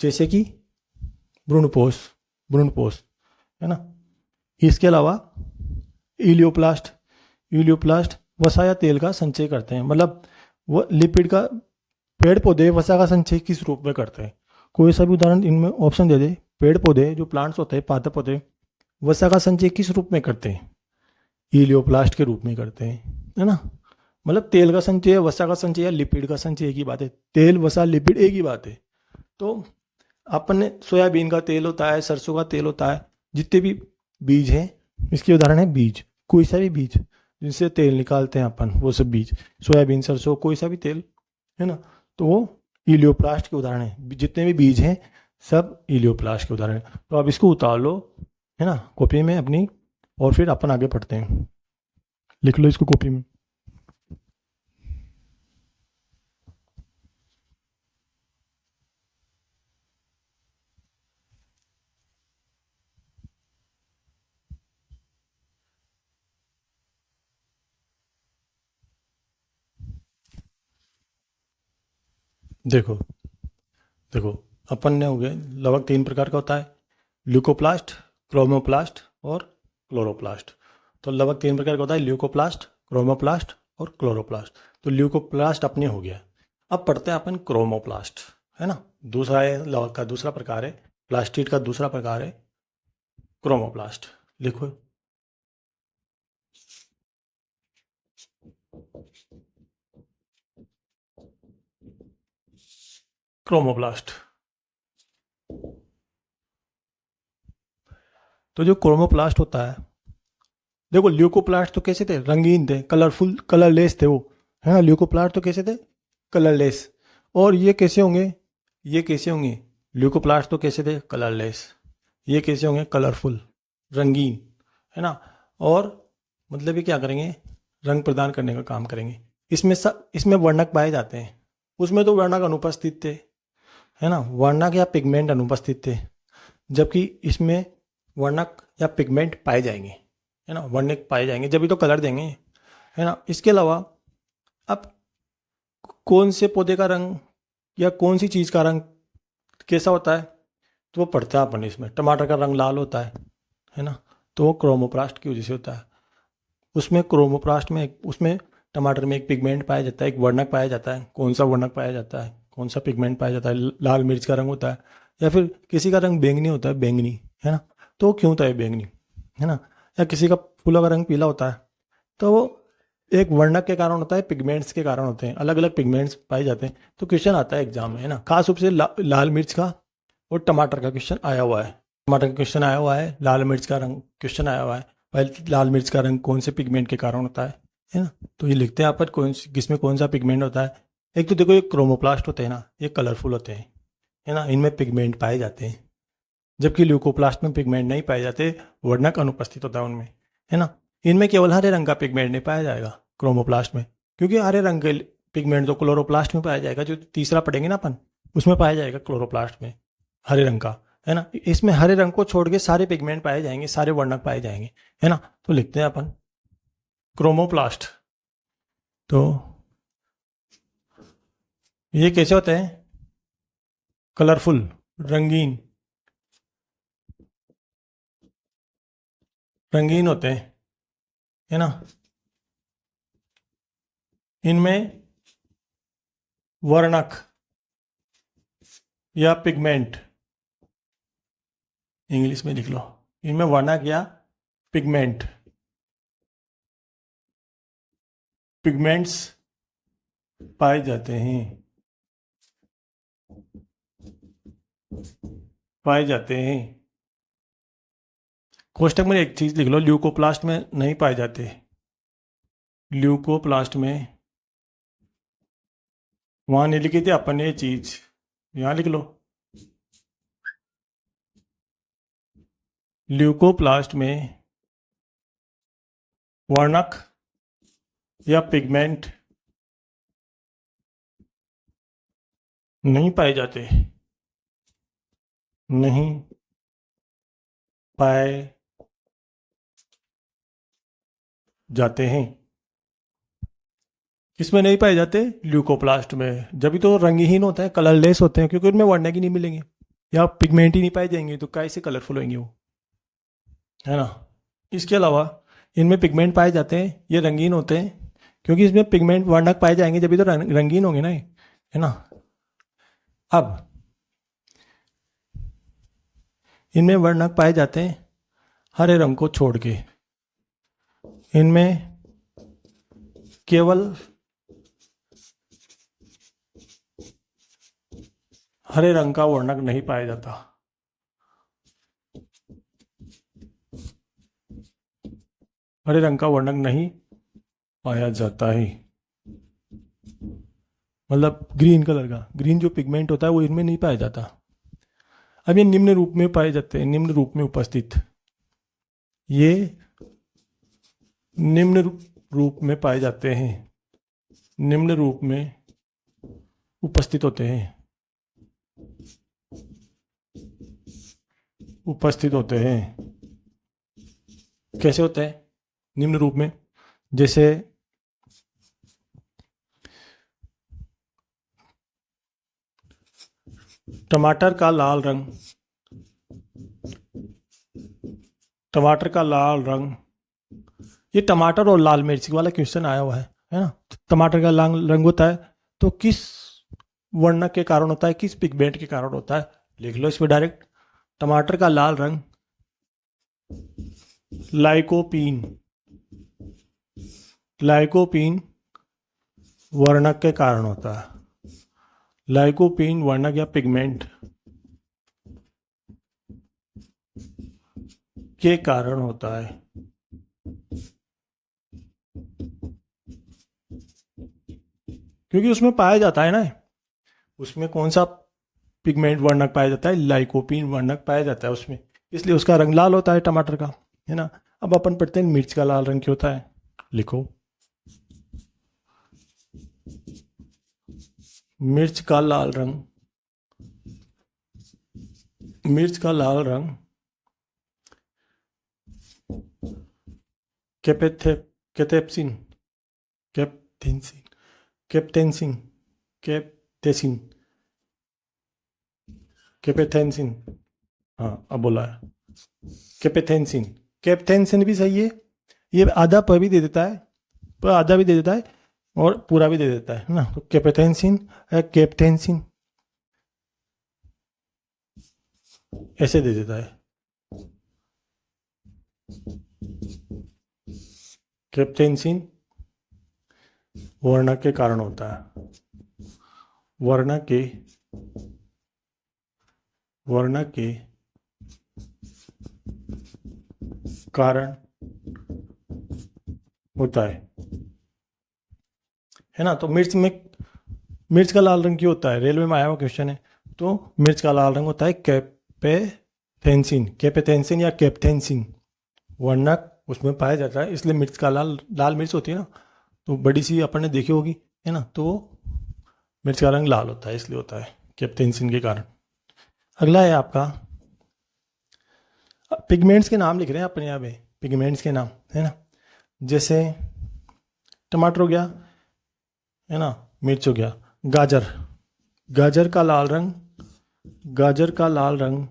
जैसे कि भ्रूणपोष, है ना। इसके अलावा इलियोप्लास्ट वसा या तेल का संचय करते हैं, मतलब वो लिपिड का, पेड़ पौधे वसा का संचय किस रूप में करते हैं, कोई सा भी उदाहरण इनमें ऑप्शन दे दे। पेड़ पौधे जो प्लांट्स होते हैं, पादप पौधे, वसा का संचय किस रूप में करते हैं, इलियोप्लास्ट के रूप में करते हैं, है ना। मतलब तेल का संचय, वसा का संचय या लिपिड का संचय एक ही बात है, तेल वसा लिपिड एक ही बात है। तो अपन ने सोयाबीन का तेल होता है, सरसों का तेल होता है, जितने भी बीज हैं, इसके उदाहरण है बीज, कोई सा भी बीज जिनसे तेल निकालते हैं अपन, वो सब बीज, सोयाबीन, सरसों, कोई सा भी तेल, है ना, तो वो इलियोप्लास्ट के उदाहरण है। जितने भी बीज हैं सब इलियोप्लास्ट के उदाहरण हैं। तो आप इसको उतार लो, है ना, कॉपी में अपनी, और फिर अपन आगे पढ़ते हैं। लिख लो इसको कॉपी में। देखो देखो, अपन ने हो गए, लवक 3 प्रकार का होता है, ल्यूकोप्लास्ट, क्रोमोप्लास्ट और क्लोरोप्लास्ट। तो लवक 3 प्रकार का होता है, ल्यूकोप्लास्ट, क्रोमोप्लास्ट और क्लोरोप्लास्ट। तो ल्यूकोप्लास्ट अपने हो गया। अब पढ़ते हैं अपन क्रोमोप्लास्ट, है ना, दूसरा है लवक का दूसरा प्रकार है, प्लास्टिड का दूसरा प्रकार है क्रोमोप्लास्ट। लिखो। क्रोमोप्लास्ट। तो जो क्रोमोप्लास्ट होता है, देखो ल्यूकोप्लास्ट तो कैसे थे, रंगीन थे, कलरफुल, कलरलेस थे वो, है ना। ल्यूकोप्लास्ट तो कैसे थे, कलरलेस। और ये कैसे होंगे, ये कैसे होंगे, ल्यूकोप्लास्ट तो कैसे थे, कलरलेस। ये कैसे होंगे, कलरफुल, रंगीन, है ना। और मतलब ये क्या करेंगे, रंग प्रदान करने का काम करेंगे। इसमें वर्णक पाए जाते हैं, उसमें तो वर्णक अनुपस्थित थे, है ना, वर्णक या पिगमेंट अनुपस्थित थे, जबकि इसमें वर्णक या पिगमेंट पाए जाएंगे, है ना, वर्णक पाए जाएंगे, जब भी तो कलर देंगे, है ना। इसके अलावा अब कौन से पौधे का रंग या कौन सी चीज़ का रंग कैसा होता है, तो वो पढ़ता है अपन इसमें। टमाटर का रंग लाल होता है ना, तो वो क्रोमोप्लास्ट की वजह से होता है। उसमें क्रोमोप्लास्ट में उसमें टमाटर में एक पिगमेंट पाया जाता है, एक वर्णक पाया जाता है। कौन सा वर्णक पाया जाता है, कौन सा पिगमेंट पाया जाता है, लाल मिर्च का रंग होता है, या फिर किसी का रंग बैंगनी होता है, बैंगनी, है ना, तो वो क्यों होता है बैंगनी, है ना। या किसी का फूलों का रंग पीला होता है, तो वो एक वर्णक के कारण होता है, पिगमेंट्स के कारण होते हैं, अलग अलग पिगमेंट्स पाए जाते हैं। तो क्वेश्चन आता है एग्जाम में, है ना, खास रूप से लाल मिर्च का और टमाटर का क्वेश्चन आया हुआ है। टमाटर का क्वेश्चन आया हुआ है, लाल मिर्च का रंग क्वेश्चन आया हुआ है, भाई लाल मिर्च का रंग कौन से पिगमेंट के कारण होता है ना। तो ये लिखते हैं यहाँ पर किसमें कौन सा पिगमेंट होता है। एक तो देखो, ये क्रोमोप्लास्ट होते हैं ना, ये कलरफुल होते हैं, है ना, इनमें पिगमेंट पाए जाते हैं, जबकि ल्यूकोप्लास्ट में पिगमेंट नहीं पाए जाते, वर्णक अनुपस्थित होता है उनमें, है ना। इनमें केवल हरे रंग का पिगमेंट नहीं पाया जाएगा क्रोमोप्लास्ट में, क्योंकि हरे रंग के पिगमेंट तो क्लोरोप्लास्ट में पाया जाएगा, जो तीसरा पढ़ेंगे ना अपन, उसमें पाया जाएगा क्लोरोप्लास्ट में, हरे रंग का, है ना। इसमें हरे रंग को छोड़ के सारे पिगमेंट पाए जाएंगे, सारे वर्णक पाए जाएंगे, है ना। तो लिखते हैं अपन क्रोमोप्लास्ट। तो ये कैसे होते हैं, कलरफुल, रंगीन, रंगीन होते हैं, है ना। इनमें वर्णक या पिगमेंट, इंग्लिश में लिख लो, इनमें वर्णक या पिगमेंट, पिगमेंट्स पाए जाते हैं, पाए जाते हैं। कोष्टक में एक चीज लिख लो, ल्यूकोप्लास्ट में नहीं पाए जाते, ल्यूकोप्लास्ट में, वहां नहीं लिखी थी अपन ने ये चीज, यहां लिख लो, ल्यूकोप्लास्ट में वर्णक या पिगमेंट नहीं पाए जाते, नहीं पाए जाते हैं। किसमें नहीं पाए जाते, ल्यूकोप्लास्ट में, जब भी तो रंगहीन होते हैं, कलरलेस होते हैं, क्योंकि उनमें वर्णक ही नहीं मिलेंगे या पिगमेंट ही नहीं पाए जाएंगे, तो कैसे कलरफुल होंगे वो, है ना। इसके अलावा इनमें पिगमेंट पाए जाते हैं, ये रंगीन होते हैं, क्योंकि इसमें पिगमेंट वर्णक पाए जाएंगे, जब भी तो रंगीन होंगे ना ये, है ना। अब इनमें वर्णक पाए जाते हैं हरे रंग को छोड़ के, इनमें केवल हरे रंग का वर्णक नहीं पाया जाता। हरे रंग का वर्णक नहीं पाया जाता है, मतलब ग्रीन कलर का, ग्रीन जो पिगमेंट होता है वो इनमें नहीं पाया जाता। अब ये निम्न रूप में पाए जाते हैं, निम्न रूप में उपस्थित, ये निम्न रूप में पाए जाते हैं, निम्न रूप में उपस्थित होते हैं, उपस्थित होते हैं। कैसे होते हैं निम्न रूप में? जैसे टमाटर का लाल रंग, टमाटर का लाल रंग, ये टमाटर और लाल मिर्च वाला क्वेश्चन आया हुआ है ना। टमाटर का लाल रंग होता है तो किस वर्णक के कारण होता है, किस पिगमेंट के कारण होता है? लिख लो इस पे डायरेक्ट, टमाटर का लाल रंग लाइकोपीन, लाइकोपीन वर्णक के कारण होता है। लाइकोपीन वर्णक या पिगमेंट के कारण होता है। क्योंकि उसमें पाया जाता है ना, उसमें कौन सा पिगमेंट वर्णक पाया जाता है? लाइकोपीन वर्णक पाया जाता है उसमें, इसलिए उसका रंग लाल होता है टमाटर का, है ना। अब अपन पढ़ते हैं मिर्च का लाल रंग क्यों होता है। लिखो, मिर्च का लाल रंग, मिर्च का लाल रंग कैपेप्सिन, कैप्टेंसिन, कैप्टेंसिन, कैप्टेसिन, कैपेथेंसिन, हाँ अब बोला है कैपेथेंसिन, कैप्टेंसिन भी सही है। ये आधा प भी दे देता है, पर आधा भी दे देता है और पूरा भी दे देता है ना। तो कैपेथेंसिन है, कैप्टेंसिन ऐसे दे देता है। कैप्टेंसिन वर्णक के कारण होता है, वर्णक के, वर्णक के कारण होता है ना। तो मिर्च में, मिर्च का लाल रंग क्यों होता है? रेलवे में आया हुआ क्वेश्चन है। तो मिर्च का लाल रंग होता है कैपेथेंसिन, कैपेथेंसिन या कैप्टेंसिन वर्णक उसमें पाया जाता है, इसलिए मिर्च का लाल, लाल मिर्च होती है ना तो बड़ी सी अपन ने देखी होगी, है ना। तो मिर्च का रंग लाल होता है, इसलिए होता है कैप्टेंसिन के कारण। अगला है आपका, पिगमेंट्स के नाम लिख रहे हैं अपने यहाँ पे, पिगमेंट्स के नाम, है ना। जैसे टमाटर हो गया, है ना, मिर्च हो गया, गाजर, गाजर का लाल रंग, गाजर का लाल रंग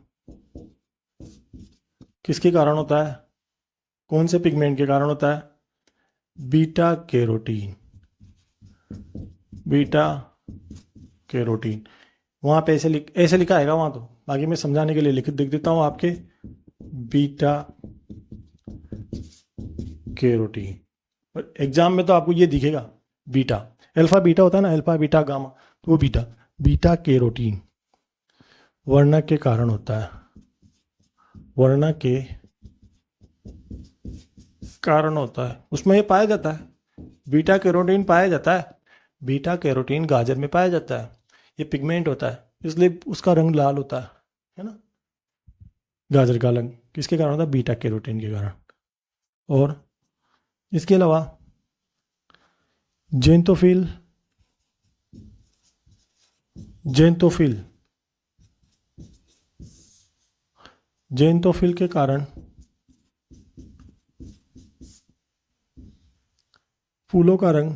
किसके कारण होता है? कौन से पिगमेंट के कारण होता है? Beta carotene, beta carotene. वहाँ पे ऐसे लिखा आएगा वहाँ, तो बाकी मैं समझाने के लिए लिख देता हूँ आपके, बीटा कैरोटीन। और एग्जाम में तो आपको ये दिखेगा बीटा, अल्फा बीटा होता है ना, अल्फा बीटा गामा, तो वो बीटा, बीटा कैरोटीन वर्णक के कारण होता है, वर्णक के कारण होता है, उसमें ये पाया जाता है, बीटा कैरोटीन पाया जाता है, बीटा कैरोटीन गाजर में पाया जाता है, ये पिगमेंट होता है, इसलिए उसका रंग लाल होता है ना। गाजर का रंग किसके कारण होता है? बीटा कैरोटीन के कारण। और इसके अलावा जेंटोफिल, जेंटोफिल, जेंटोफिल के कारण फूलों का रंग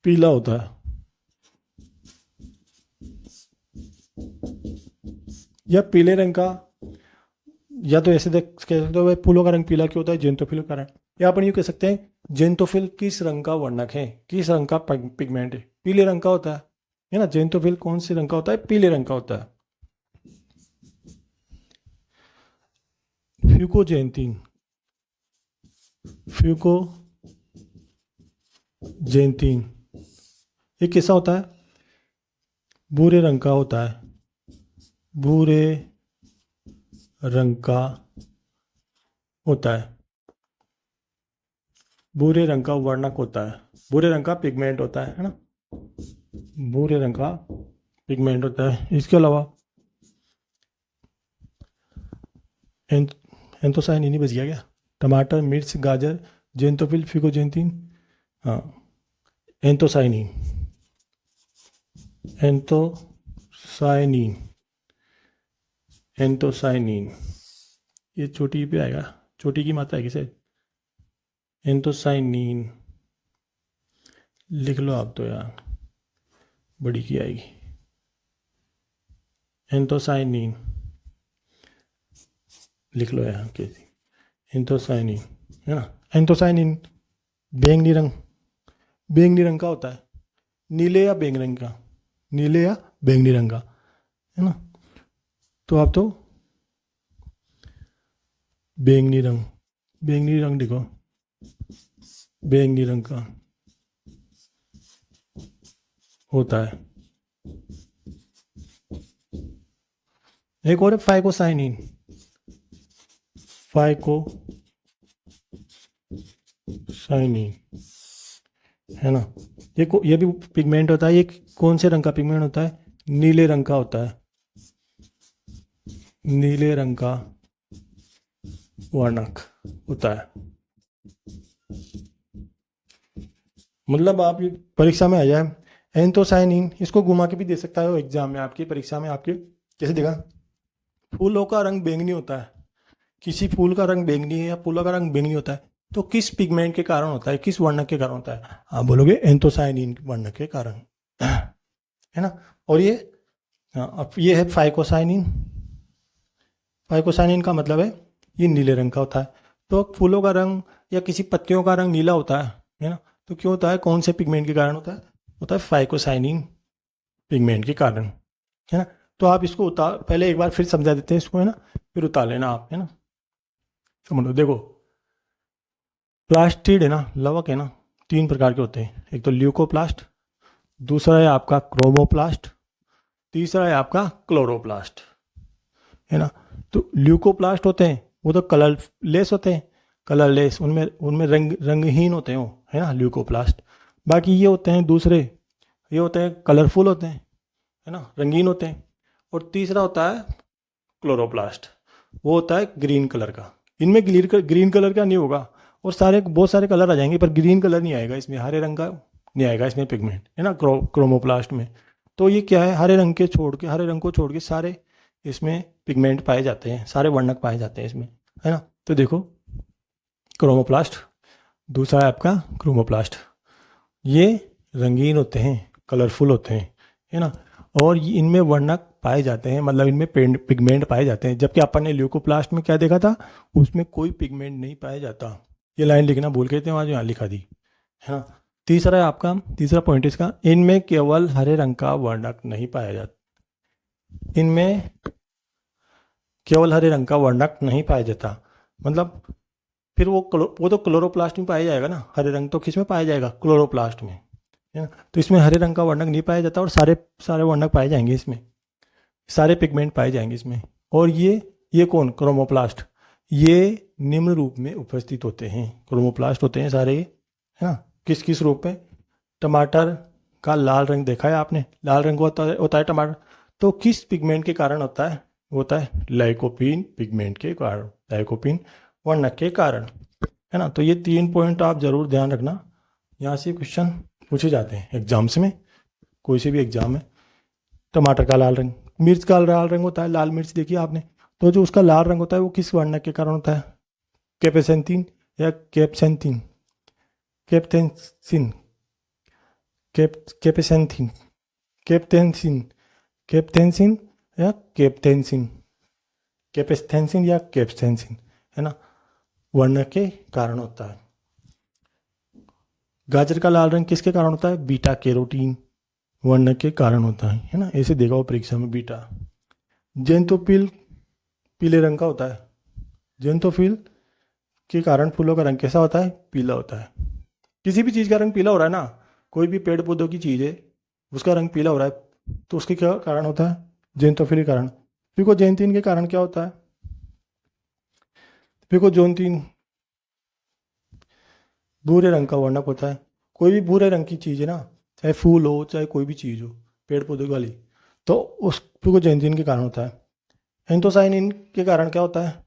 पीला होता है, या पीले रंग का, या तो ऐसे देख कह सकते हो भाई फूलों का रंग पीला क्यों होता है? जेंटोफिल के कारण। या अपन यूँ कह सकते हैं जेंटोफिल किस रंग का वर्णक है, किस रंग का पिगमेंट है? पीले रंग का होता है ना। जेंटोफिल कौन से रंग का होता है? पीले रंग का होता है। फ्यूकोजेंटिन, फ्यूको जैंतीन, ये कैसा होता है? भूरे रंग का होता है, भूरे रंग का होता है, भूरे रंग का वर्णक होता है, भूरे रंग का पिगमेंट होता है ना, भूरे रंग का पिगमेंट होता है। इसके अलावा एंथोसायनिन ही बच गया क्या? टमाटर, मिर्च, गाजर, जेंतोफिल, फिकोजेंथिन, हाँ एंथोसायनिन, एंथोसायनिन, एंथोसायनिन, ये छोटी पे आएगा, छोटी की मात्रा है किसे? एंथोसायनिन लिख लो आप तो यार, बड़ी की आएगी। एंथोसायनिन लिख लो यहाँ कैसी, एंथोसायनिन है ना। एंथोसायनिन बैंगनी रंग, बैंगनी रंग का होता है, नीले या बैंगनी रंग का, नीले या बैंगनी रंग का है ना। तो आप तो बैंगनी रंग, बैंगनी रंग देखो, बैंगनी रंग का होता है। एक और है फाइकोसाइनिन, फाइकोसाइनिन है ना। ये भी पिगमेंट होता है। ये कौन से रंग का पिगमेंट होता है? नीले रंग का होता है, नीले रंग का वर्णक होता है। मतलब आप ये परीक्षा में आ जाए एंथोसायनिन, इसको घुमा के भी दे सकता है एग्जाम में, आपकी परीक्षा में आपके कैसे देगा? फूलों का रंग बैंगनी होता है, किसी फूल का रंग बैंगनी है या फूलों का रंग बैंगनी होता है तो किस पिगमेंट के कारण होता है, किस वर्णक के कारण होता है? आप बोलोगे एंथोसायनिन वर्णक के कारण है ना। और ये अब ये है फाइकोसाइनिन, फाइकोसाइनिन का मतलब है ये नीले रंग का होता है। तो फूलों का रंग या किसी पत्तियों का रंग नीला होता है ना, तो क्यों होता है? कौन से पिगमेंट के कारण होता है? होता है फाइकोसाइनिन पिगमेंट के कारण है ना। तो आप इसको उतार, पहले एक बार फिर समझा देते हैं इसको है ना, फिर उतार लेना आप है ना। समझ लो, देखो प्लास्टिड है ना, लवक है ना, 3 प्रकार के होते हैं। एक तो ल्यूकोप्लास्ट, दूसरा है आपका क्रोमोप्लास्ट, तीसरा है आपका क्लोरोप्लास्ट है ना। तो ल्यूकोप्लास्ट होते हैं वो तो कलरलेस होते हैं, कलरलेस, उनमें उनमें रंगहीन होते हैं वो है ना, ल्यूकोप्लास्ट। बाकी ये होते हैं दूसरे, ये होते हैं कलरफुल होते हैं है ना, रंगीन होते हैं। और तीसरा होता है क्लोरोप्लास्ट, वो होता है ग्रीन कलर का। इनमें ग्रीन कलर का नहीं होगा, और बहुत सारे कलर आ जाएंगे पर ग्रीन कलर नहीं आएगा इसमें, हरे रंग का नहीं आएगा इसमें पिगमेंट है ना, क्रोमोप्लास्ट में। तो ये क्या है, हरे रंग को छोड़ के सारे इसमें पिगमेंट पाए जाते हैं, सारे वर्णक पाए जाते हैं इसमें है ना। तो देखो क्रोमोप्लास्ट, दूसरा है आपका क्रोमोप्लास्ट, ये रंगीन होते हैं, कलरफुल होते हैं है ना, और इनमें वर्णक पाए जाते हैं, मतलब इनमें पिगमेंट पाए जाते हैं। जबकि अपन ने ल्यूकोप्लास्ट में क्या देखा था, उसमें कोई पिगमेंट नहीं पाया जाता। ये लाइन लिखना भूल गए थे, वहाँ जो यहाँ लिखा दी है ना। तीसरा है आपका, तीसरा पॉइंट इसका, इनमें केवल हरे रंग का वर्णक नहीं पाया जाता, इनमें केवल हरे रंग का वर्णक नहीं पाया जाता। मतलब फिर वो तो क्लोरोप्लास्ट में पाया जाएगा ना, हरे रंग तो किस में पाया जाएगा? क्लोरोप्लास्ट में है ना। तो इसमें हरे रंग का वर्णक नहीं पाया जाता और सारे वर्णक पाए जाएंगे इसमें, सारे पिगमेंट पाए जाएंगे इसमें। और ये कौन? क्रोमोप्लास्ट, ये निम्न रूप में उपस्थित होते हैं, क्रोमोप्लास्ट होते हैं सारे है ना। किस किस रूप में? टमाटर का लाल रंग देखा है आपने, लाल रंग होता है टमाटर, तो किस पिगमेंट के कारण होता है? होता है लाइकोपीन पिगमेंट के कारण, लाइकोपीन वर्णक के कारण है ना। तो ये 3 पॉइंट आप जरूर ध्यान रखना, यहाँ से क्वेश्चन पूछे जाते हैं एग्जाम्स में, कोई से भी एग्जाम में। टमाटर का लाल रंग, मिर्च का लाल रंग होता है, लाल मिर्च देखिए आपने, तो जो उसका लाल रंग होता है वो किस वर्णक के कारण होता है? कैपेसेंथिन या कैप्सेंथिन, कैप्टेंसिन, कैपेसेंथिन, कैप्टेंसिन, कैप्टेंसिन या कैप्टेंसिन, कैपेस्थेंसिन या कैप्सेंसिन है ना, वर्णक के कारण होता है। गाजर का लाल रंग किसके कारण होता है? बीटा कैरोटीन वर्णक के कारण होता है ना, ऐसे देखा हो परीक्षा में बीटा। जेंतोफिल पीले रंग का होता है, जेंतोफिल के कारण फूलों का रंग कैसा होता है? पीला होता है। किसी भी चीज़ का रंग पीला हो रहा है ना, कोई भी पेड़ पौधों की चीज़ है उसका रंग पीला हो रहा है तो उसके क्या कारण होता है? जेनटोफिल के कारण। पिकोजेंथिन के कारण क्या होता है? पिकोजोंथिन भूरे रंग का वर्णक होता है। कोई भी भूरे रंग की चीज़ है ना, चाहे फूल हो चाहे कोई भी चीज़ हो पेड़ पौधे वाली, तो उस पिकोजेंथिन के कारण होता है। एंथोसाइनिन के कारण क्या होता है?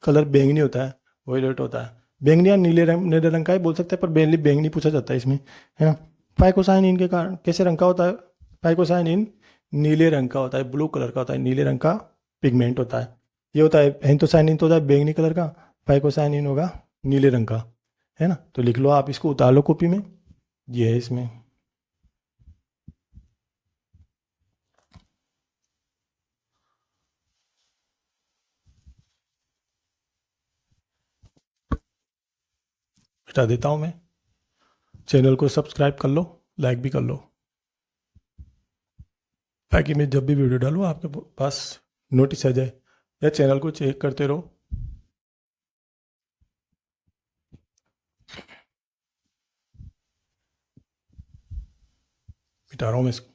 कलर बैंगनी होता है, वॉयलेट होता है। बैंगनी या नीले रंग का ही बोल सकते हैं, पर बेनली बैंगनी पूछा जाता है इसमें, है ना। फाइकोसाइनिन के कारण कैसे रंग का होता है? फाइकोसाइनिन नीले रंग का होता है, ब्लू कलर का होता है, नीले रंग का पिगमेंट होता है। ये होता है एंथोसाइनिन तो होता है बैंगनी कलर का, फाइकोसाइनिन होगा नीले रंग का, है ना। तो लिख लो आप, इसको उतार लो कॉपी में, ये है इसमें। हटा देता हूँ मैं। चैनल को सब्सक्राइब कर लो, लाइक भी कर लो, ताकि मैं जब भी वीडियो डालूँ आपके पास नोटिस आ जाए, या चैनल को चेक करते रहो। मिटा रहा हूँ मैं इसको।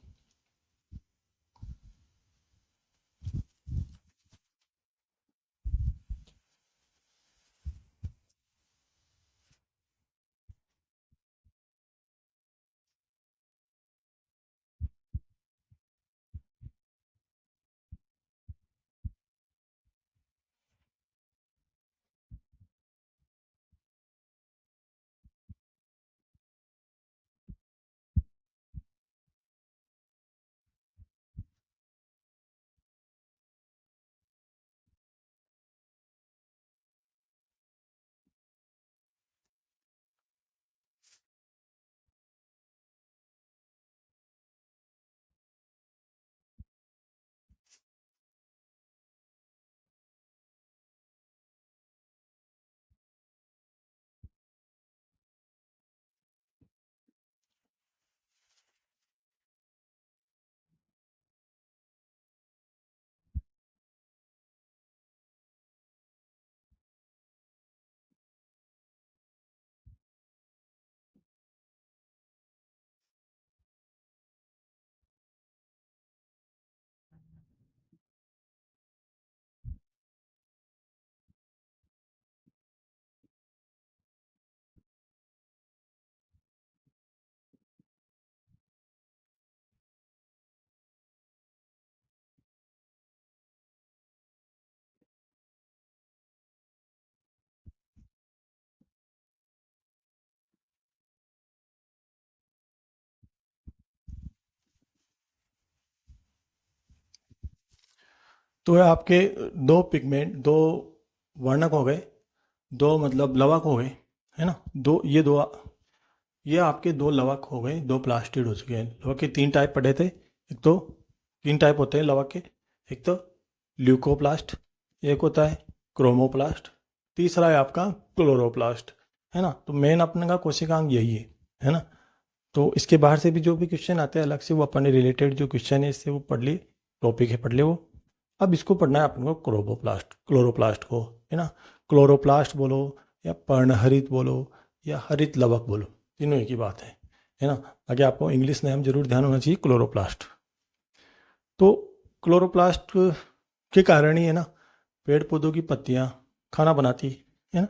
तो ये आपके दो पिगमेंट, दो वर्णक हो गए, दो मतलब लवक हो गए, है ना। दो ये आपके दो लवक हो गए, दो प्लास्टिड हो चुके हैं। लवक के तीन टाइप पढ़े थे। एक तो तीन टाइप होते हैं लवक के, एक तो ल्यूकोप्लास्ट, एक होता है क्रोमोप्लास्ट, तीसरा है आपका क्लोरोप्लास्ट, है ना। तो मेन अपने का कोशिकांग यही है ना। तो इसके बाहर से भी जो भी क्वेश्चन आते हैं अलग से, वो अपने रिलेटेड जो क्वेश्चन है इससे वो पढ़ लिए, टॉपिक है पढ़ ले वो। अब इसको पढ़ना है अपन को क्लोरोप्लास्ट को, है ना। क्लोरोप्लास्ट बोलो या पर्णहरित बोलो या हरित लवक बोलो, तीनों एक ही बात है ना। आगे आपको इंग्लिश नाम जरूर ध्यान होना चाहिए, क्लोरोप्लास्ट। तो क्लोरोप्लास्ट के कारण ही है ना पेड़ पौधों की पत्तियां खाना बनाती है ना।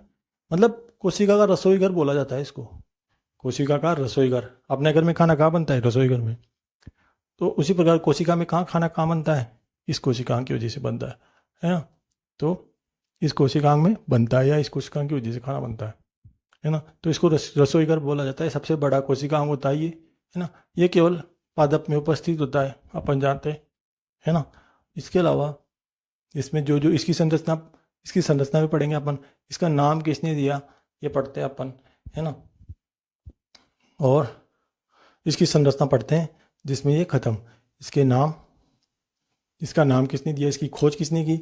मतलब कोशिका का रसोई घर बोला जाता है इसको। कोशिका का रसोई घर, अपने घर में खाना कहाँ बनता है? रसोई घर में। तो उसी प्रकार कोशिका में खाना कहाँ बनता है? इस कोशिकांग की वजह से बनता है ना। तो इस कोशिकांग में बनता है, या इस कोशिकांग की वजह से खाना बनता है ना। तो इसको रसोई घर बोला जाता है। सबसे बड़ा कोशिकांग होता है ये, है ना। ये केवल पादप में उपस्थित होता है, अपन जानते हैं, है ना। इसके अलावा इसमें जो जो इसकी संरचना भी पढ़ेंगे अपन। इसका नाम किसने दिया ये पढ़ते हैं अपन, है ना। और इसकी संरचना पढ़ते हैं जिसमें ये खत्म। इसके नाम, इसका नाम किसने दिया, इसकी खोज किसने की?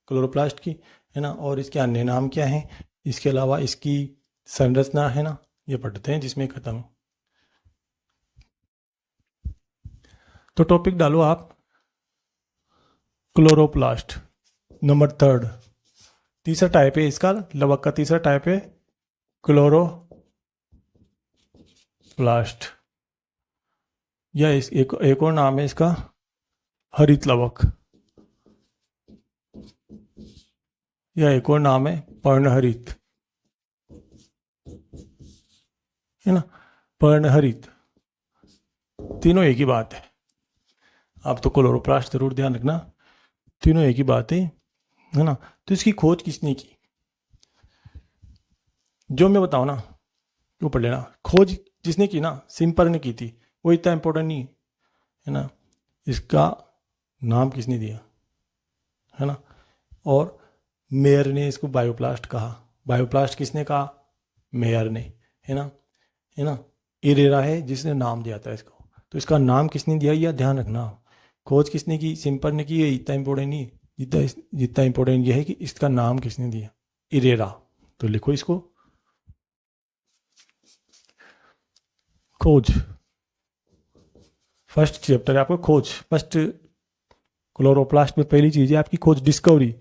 क्लोरोप्लास्ट की, है ना। और इसके अन्य नाम क्या हैं? इसके अलावा इसकी संरचना, है ना, ये पढ़ते हैं जिसमें खत्म। तो टॉपिक डालो आप, क्लोरोप्लास्ट नंबर थर्ड। तीसरा टाइप है इसका, लवक का तीसरा टाइप है क्लोरोप्लास्ट। या एक और नाम है इसका हरित लवक, या एक और नाम है पर्णहरित, है ना, पर्णहरित। तीनों एक ही बात है। आप तो क्लोरोप्लास्ट जरूर ध्यान रखना, तीनों एक ही बात है ना। तो इसकी खोज किसने की, जो मैं बताऊं ना वो पढ़ लेना। खोज जिसने की ना, सिम्पर ने की थी, वो इतना इंपॉर्टेंट नहीं है ना। इसका नाम किसने दिया, है ना। और मेयर ने इसको बायोप्लास्ट कहा। बायोप्लास्ट किसने कहा, मेयर ने, है ना, है ना। इरेरा है जिसने नाम दिया था इसको। तो इसका नाम किसने दिया, यह ध्यान रखना। खोज किसने की, सिम्पर ने की, ये इतना इंपॉर्टेंट नहीं, जितना इंपॉर्टेंट यह है कि इसका नाम किसने दिया, इरेरा। तो लिखो इसको, खोज। फर्स्ट चैप्टर है आपका खोज। फर्स्ट क्लोरोप्लास्ट में पहली चीज है आपकी खोज, डिस्कवरी।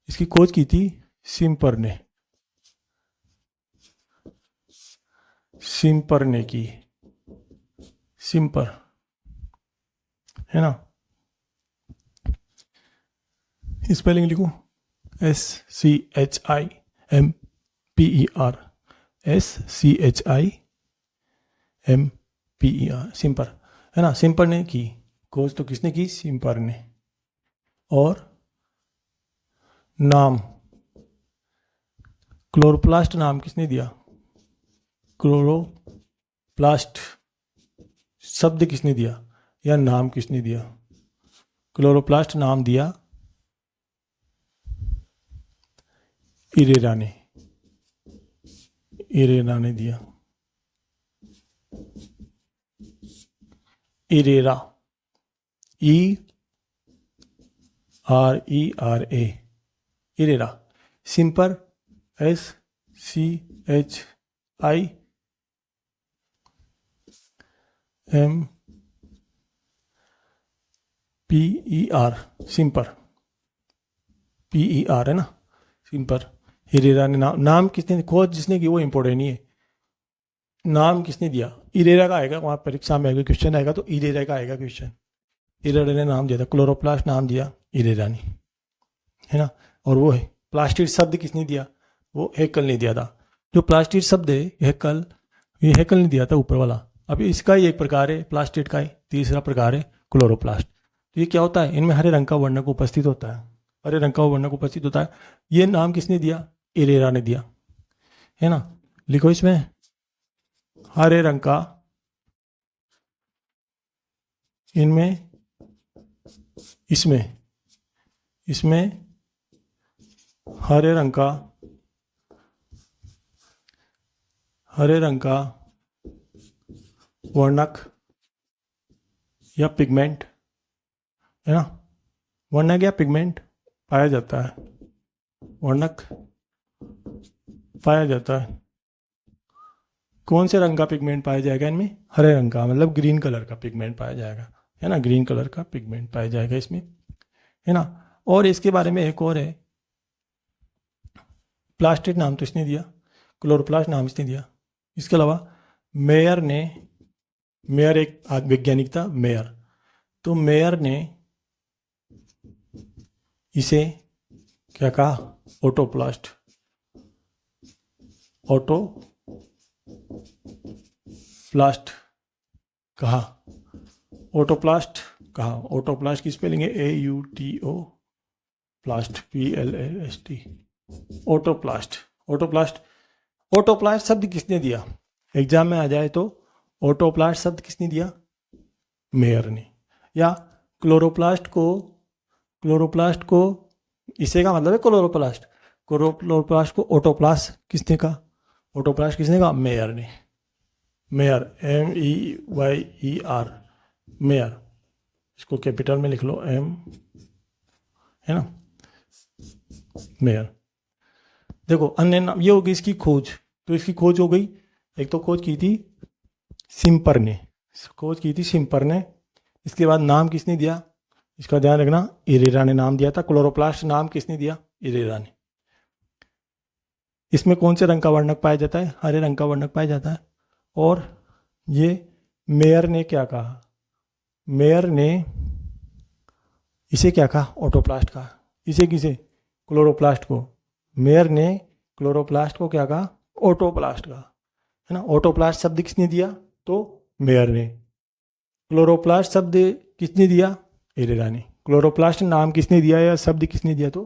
इसकी खोज की थी सिम्पर ने, सिम्पर ने की, सिम्पर, है ना। स्पेलिंग लिखूं, SCHIMPER, SCHIMPER, सिम्पर, है ना। सिम्पर ने की खोज। तो किसने की, सिम्पर ने। और नाम, क्लोरोप्लास्ट नाम किसने दिया, क्लोरोप्लास्ट शब्द किसने दिया या नाम किसने दिया, क्लोरोप्लास्ट नाम दिया इरेरा ने, इरेरा ने दिया, Errera, ERERA, Errera. Schimper, SCHIMPER, Schimper, PER, है ना, सिम्पर। इरेरा ने नाम किसने, खोज जिसने की वो इंपॉर्टेंट नहीं है, नाम किसने दिया, इरेरा का आएगा वहां परीक्षा में आएगा, क्वेश्चन आएगा तो इरेरा का आएगा क्वेश्चन। इरेरा ने नाम दिया था, क्लोरोप्लास्ट नाम दिया इरेरा ने, है ना। और वो है प्लास्टिड शब्द किसने दिया, वो हेकल ने दिया था। जो प्लास्टिड शब्द है हेकल, ये हेकल ने दिया था ऊपर वाला। अब इसका ही एक प्रकार है प्लास्टिड का ही, तीसरा प्रकार है क्लोरोप्लास्ट। तो ये क्या होता है, इनमें हरे रंग का वर्णक उपस्थित होता है, हरे रंग का वर्णक उपस्थित होता है। ये नाम किसने दिया, इरेरा ने दिया, है ना। लिखो इसमें, हरे रंग का, इनमें, इसमें, इसमें हरे रंग का, हरे रंग का वर्णक या पिगमेंट, है ना, वर्णक या पिगमेंट पाया जाता है, वर्णक पाया जाता है। कौन से रंग का पिगमेंट पाया जाएगा इनमें, हरे रंग का, मतलब ग्रीन कलर का पिगमेंट पाया जाएगा, है ना, ग्रीन कलर का पिगमेंट पाया जाएगा इसमें, है ना। और इसके बारे में एक और है, प्लास्टिड नाम तो इसने दिया, क्लोरोप्लास्ट नाम इसने दिया। इसके अलावा मेयर ने, मेयर एक वैज्ञानिक था मेयर, तो मेयर ने इसे क्या कहा, ऑटोप्लास्ट, ऑटोप्लास्ट कहा, ऑटोप्लास्ट कहा। ऑटोप्लास्ट की स्पेलिंग है AUTO, प्लास्ट PLAST, ऑटोप्लास्ट, ऑटोप्लास्ट। ऑटोप्लास्ट शब्द किसने दिया, एग्जाम में आ जाए तो ऑटोप्लास्ट शब्द किसने दिया, मेयर ने। या क्लोरोप्लास्ट को, क्लोरोप्लास्ट को, इसे का मतलब है क्लोरोप्लास्ट, क्लोरोप्लास्ट को ऑटोप्लास्ट किसने कहा, ऑटोप्लास्ट किसने कहा, मेयर ने, मेयर, MEYER, मेयर। इसको कैपिटल में लिख लो M, है ना, मेयर। देखो अन्य नाम, ये होगी इसकी खोज। तो इसकी खोज हो गई, एक तो खोज की थी सिम्पर ने, खोज की थी सिम्पर ने। इसके बाद नाम किसने दिया, इसका ध्यान रखना, इरेरा ने नाम दिया था। क्लोरोप्लास्ट नाम किसने दिया, इरेरा ने। इसमें कौन से रंग का वर्णक पाया जाता है, हरे रंग का वर्णक पाया जाता है। और ये मेयर ने क्या कहा, मेयर ने इसे क्या कहा? ऑटोप्लास्ट कहा। इसे किसे? क्लोरोप्लास्ट को। मेयर ने क्लोरोप्लास्ट को क्या कहा? ऑटोप्लास्ट कहा, है ना। ऑटोप्लास्ट शब्द किसने दिया? तो मेयर ने। क्लोरोप्लास्ट शब्द किसने दिया? एरेरा ने। क्लोरोप्लास्ट नाम किसने दिया या शब्द किसने दिया? तो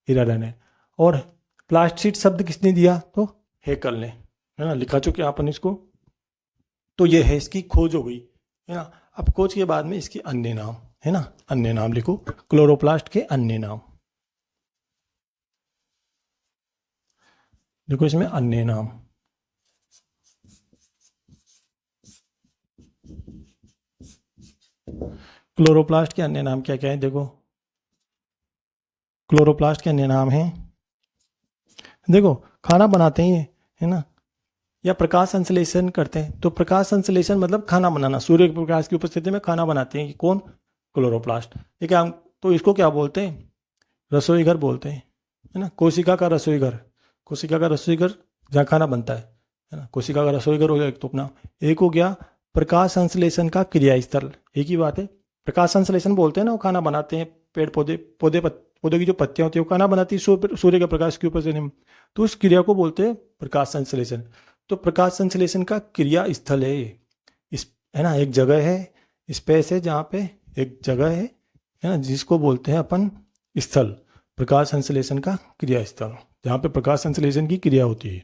एरेरा ने। और प्लास्टिड शब्द किसने दिया? तो हेकल ने, है ना। लिखा चुके अपन इसको। तो ये है, इसकी खोज हो गई, है ना। अब खोज के बाद में इसके अन्य नाम, है ना, अन्य नाम लिखो, क्लोरोप्लास्ट के अन्य नाम। देखो इसमें अन्य नाम, क्लोरोप्लास्ट के अन्य नाम क्या क्या है? देखो क्लोरोप्लास्ट के अन्य नाम हैं, देखो खाना बनाते हैं ये, है ना, या प्रकाश संश्लेषण करते हैं। तो प्रकाश संश्लेषण मतलब खाना बनाना, सूर्य के प्रकाश की उपस्थिति में खाना बनाते हैं। ये कौन? क्लोरोप्लास्ट। ये क्या? तो इसको क्या बोलते हैं? रसोई घर बोलते हैं, है ना। कोशिका का रसोई घर, कोशिका का रसोई घर जहाँ खाना बनता है ना। कोशिका का रसोई घर हो गया एक, तो अपना एक हो गया प्रकाश संश्लेषण का क्रिया स्थल। एक ही बात है। प्रकाश संश्लेषण बोलते हैं ना, वो खाना बनाते हैं, पेड़ पौधे, पौधे की जो पत्तियां होती है वो खाना बनाती है सूर्य के प्रकाश के उपस्थिति में। तो उस क्रिया को बोलते हैं प्रकाश संश्लेषण। तो प्रकाश संश्लेषण का क्रिया स्थल है ये। इस, है ना, एक जगह है, स्पेस है जहाँ पे एक जगह है ना, जिसको बोलते हैं अपन स्थल। प्रकाश संश्लेषण का क्रिया स्थल, जहाँ पे प्रकाश संश्लेषण की क्रिया होती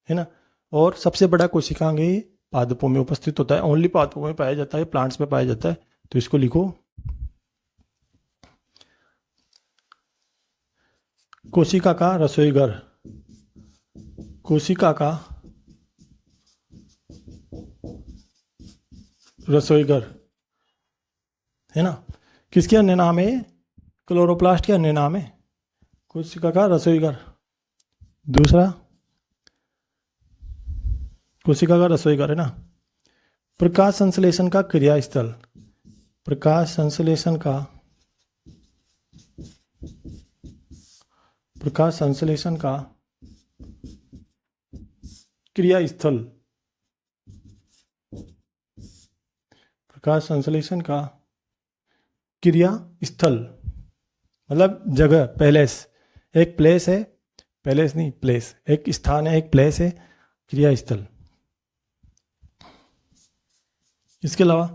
है ना। और सबसे बड़ा कोशिकांग है, पादपों में उपस्थित होता है, ओनली पादपों में पाया जाता है, प्लांट्स में पाया जाता है। तो इसको लिखो, कोशिका का रसोई घर, कोशिका का रसोई घर, है ना। किसके अन्य नाम है? क्लोरोप्लास्ट के अन्य नाम है, कोशिका का रसोई घर। दूसरा कोशिका का रसोई घर, है ना। प्रकाश संश्लेषण का क्रिया स्थल, प्रकाश संश्लेषण का, प्रकाश संश्लेषण का क्रिया स्थल, प्रकाश संश्लेषण का क्रिया स्थल मतलब जगह, पैलेस। एक प्लेस है, पैलेस नहीं, प्लेस एक स्थान है, एक प्लेस है, क्रिया स्थल। इसके अलावा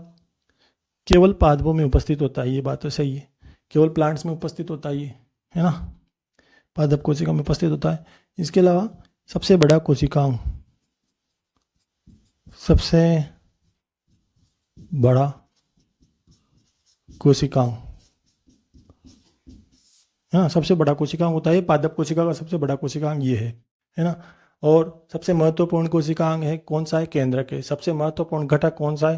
केवल पादपों में उपस्थित होता है, ये बात तो सही है। केवल प्लांट्स में उपस्थित होता है ये, है ना, पादप कोशिका में उपस्थित होता है। इसके अलावा सबसे बड़ा कोशिकांग, सबसे बड़ा कोशिकांग, है ना, सबसे बड़ा कोशिकांग होता है पादप कोशिका का, सबसे बड़ा कोशिकांग ये है ना। और सबसे महत्वपूर्ण कोशिकांग है कौन सा है? केंद्रक है। सबसे महत्वपूर्ण घटक कौन सा है?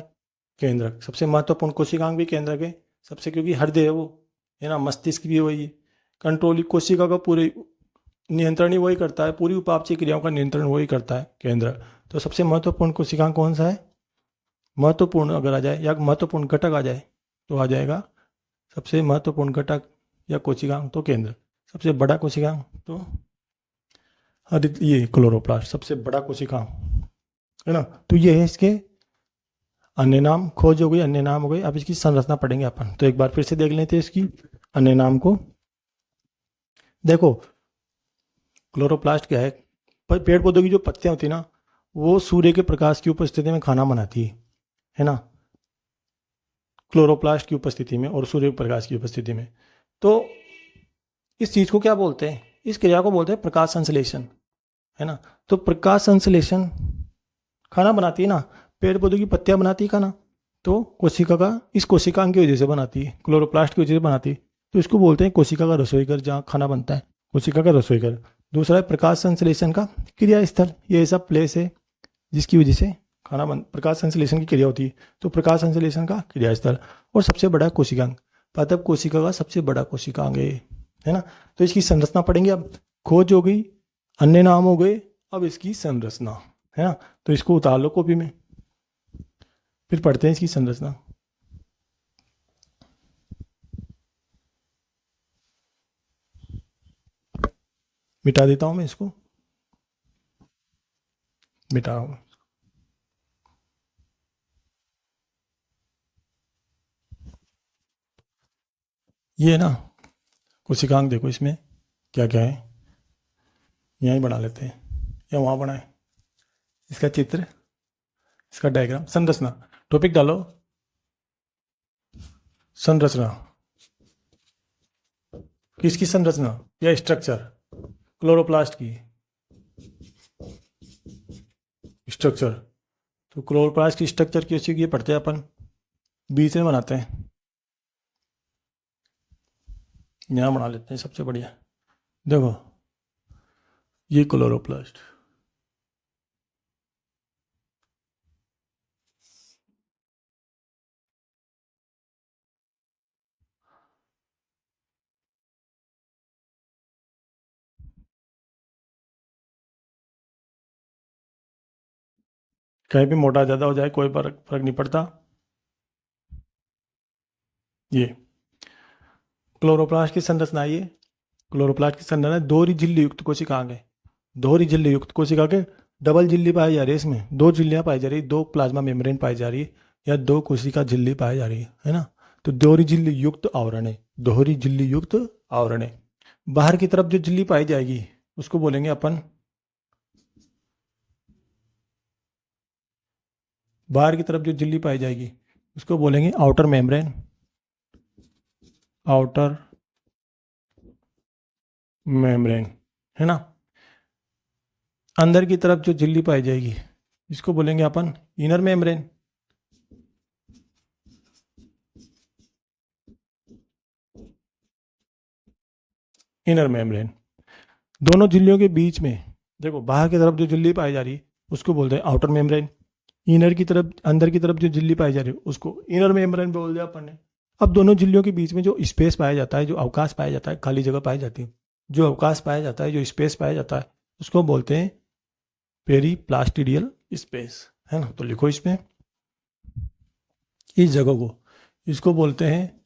केंद्रक। सबसे महत्वपूर्ण कोशिकांग भी केंद्रक है सबसे, क्योंकि हृदय है वो, है ना, मस्तिष्क भी वही है। कंट्रोल कोशिका का पूरे नियंत्रण ही वही करता है, पूरी उपापचय क्रियाओं का नियंत्रण वही करता है, केंद्र। तो सबसे महत्वपूर्ण कोशिकांग कौन सा है? महत्वपूर्ण अगर आ जाए या महत्वपूर्ण घटक आ जाए तो आ जाएगा सबसे महत्वपूर्ण घटक या कोशिकांग तो केंद्र। सबसे बड़ा कोशिकांग तो ये क्लोरोप्लास्ट, सबसे बड़ा कोशिकांग, है ना। तो ये है इसके अन्य नाम। खोज हो गई, अन्य नाम हो गई। अब इसकी संरचना पढ़ेंगे अपन। तो एक बार फिर से देख लेते हैं इसकी अन्य नाम को। देखो क्लोरोप्लास्ट क्या है? पेड़ पौधों की जो पत्तियां होती है ना, वो सूर्य के प्रकाश की उपस्थिति में खाना बनाती है ना, क्लोरोप्लास्ट की उपस्थिति में और सूर्य प्रकाश की उपस्थिति में। तो इस चीज को क्या बोलते हैं? इस क्रिया को बोलते हैं प्रकाश संश्लेषण, है ना। तो प्रकाश संश्लेषण खाना बनाती है ना, पेड़ पौधों की पत्तियां बनाती है खाना, तो कोशिका का, इस कोशिकांग की वजह से बनाती है, क्लोरोप्लास्ट की वजह से बनाती है। तो इसको बोलते हैं कोशिका का रसोई घर, जहाँ खाना बनता है, कोशिका का रसोई घर। दूसरा है प्रकाश संश्लेषण का क्रिया स्थल, ये ऐसा प्लेस है जिसकी वजह से प्रकाश संश्लेषण की क्रिया होती है। तो प्रकाश संश्लेषण का क्रिया स्थल। और सबसे बड़ा कोशिकांग, पादप कोशिका का सबसे बड़ा कोशिकांग है ना। तो इसकी संरचना पढ़ेंगे अब। खोज हो गई, अन्य नाम हो गए, अब इसकी संरचना, है ना। तो इसको उतार लो कॉपी में, फिर पढ़ते हैं इसकी संरचना। मिटा देता हूं मैं इसको, मिटाओ। ये ना कोशिकांग देखो इसमें क्या क्या है, यहीं बना लेते हैं या वहाँ बनाए। इसका चित्र, इसका डायग्राम, संरचना, टॉपिक डालो संरचना। किसकी संरचना या स्ट्रक्चर? क्लोरोप्लास्ट की स्ट्रक्चर। तो क्लोरोप्लास्ट की स्ट्रक्चर की ये पढ़ते हैं अपन, बीच में बनाते हैं, यहाँ बना लेते हैं सबसे बढ़िया। देखो ये क्लोरोप्लास्ट, कहीं भी मोटा ज़्यादा हो जाए कोई फर्क फर्क नहीं पड़ता। ये क्लोरोप्लास्ट की संरचना, ये क्लोरोप्लास्ट की संरचना दोहरी झिल्ली युक्त कोशिकांग है। दोहरी झिल्ली युक्त कोशिका के डबल झिल्ली पाई जा रही है, इसमें दो झिल्लियाँ पाई जा रही है, दो प्लाज्मा मेम्ब्रेन पाई जा रही है या दो कोशिका झिल्ली पाई जा रही है ना। तो दोहरी झिल्ली युक्त आवरण है, दोहरी झिल्ली युक्त आवरण है। बाहर की तरफ जो झिल्ली पाई जाएगी उसको बोलेंगे अपन, बाहर की तरफ जो झिल्ली पाई जाएगी उसको बोलेंगे आउटर मेम्ब्रेन, आउटर मेम्ब्रेन, है ना। अंदर की तरफ जो झिल्ली पाई जाएगी इसको बोलेंगे अपन इनर मेम्ब्रेन। Inner membrane. दोनों झिल्लियों के बीच में देखो, बाहर की तरफ जो झिल्ली पाई जा रही है उसको बोलते हैं आउटर मेम्ब्रेन। इनर की तरफ, अंदर की तरफ जो झिल्ली पाई जा रही है उसको इनर मेम्ब्रेन बोल दिया अपन ने। अब दोनों झिल्लियों के बीच में जो स्पेस पाया जाता है, जो अवकाश पाया जाता है, खाली जगह पाई जाती है, जो अवकाश पाया जाता है, जो स्पेस पाया जाता है उसको बोलते हैं पेरीप्लास्टिडियल स्पेस, है ना। तो लिखो इसमें इस जगह को, इसको बोलते हैं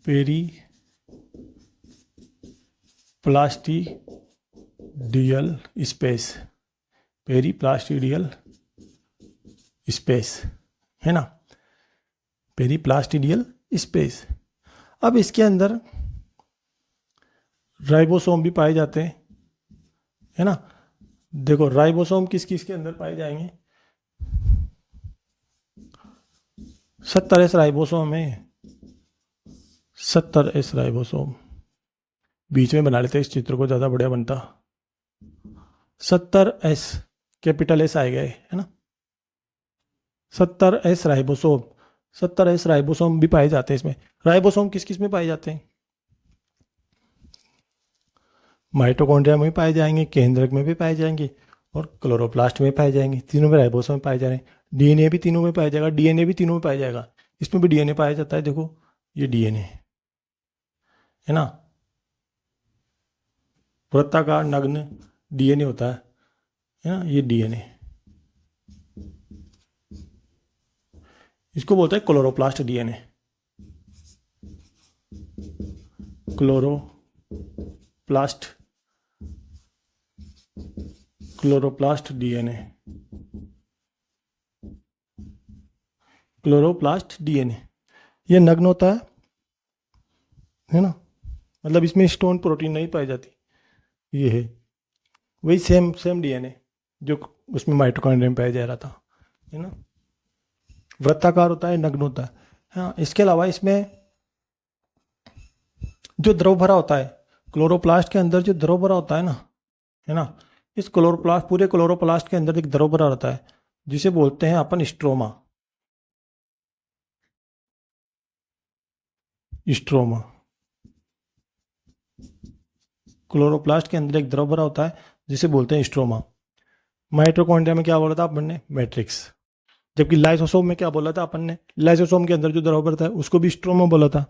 पेरीप्लास्टिडियल स्पेस, पेरीप्लास्टिडियल स्पेस, है ना, पेरीप्लास्टिडियल स्पेस। अब इसके अंदर राइबोसोम भी पाए जाते हैं, है ना। देखो राइबोसोम किस किस के अंदर पाए जाएंगे? 70S राइबोसोम है, 70S राइबोसोम। बीच में बना लेते इस चित्र को, ज़्यादा बढ़िया बनता। 70S, कैपिटल एस आएगा, है ना। 70S राइबोसोम, 70S राइबोसोम भी पाए जाते हैं इसमें। राइबोसोम किस किस में पाए जाते हैं? माइटोकॉन्ड्रिया में भी पाए जाएंगे, केंद्रक में भी पाए जाएंगे और क्लोरोप्लास्ट में पाए जाएंगे। तीनों में राइबोसोम में पाए जा रहे हैं। डीएनए भी तीनों में पाया जाएगा, डीएनए भी तीनों में पाया जाएगा। इसमें भी डीएनए पाया जाता है, देखो ये डीएनए, है ना। वृत्ताकार नग्न डीएनए होता है ना, ये डीएनए। इसको बोलते हैं chloroplast DNA, chloroplast, chloroplast DNA, chloroplast DNA. ये नग्न होता है ना, मतलब इसमें स्टोन प्रोटीन नहीं पाई जाती। ये है वही सेम सेम डीएनए जो उसमें माइटोकॉन्ड्रिया में पाया जा रहा था, है ना। वृत्ताकार होता है, नग्न होता है। हाँ, इसके अलावा इसमें जो द्रव भरा होता है, क्लोरोप्लास्ट के अंदर जो द्रव भरा होता है ना, इस क्लोरोप्लास्ट, पूरे क्लोरोप्लास्ट के अंदर एक द्रव भरा रहता है जिसे बोलते हैं अपन स्ट्रोमा, स्ट्रोमा। क्लोरोप्लास्ट के अंदर एक द्रव भरा होता है जिसे बोलते हैं स्ट्रोमा। माइटोकॉन्ड्रिया में क्या बोला था अपन ने? मैट्रिक्स। जबकि लाइसोसोम में क्या बोला था अपन ने? लाइसोसोम के अंदर जो द्रव भरा था उसको भी स्ट्रोमा बोला था,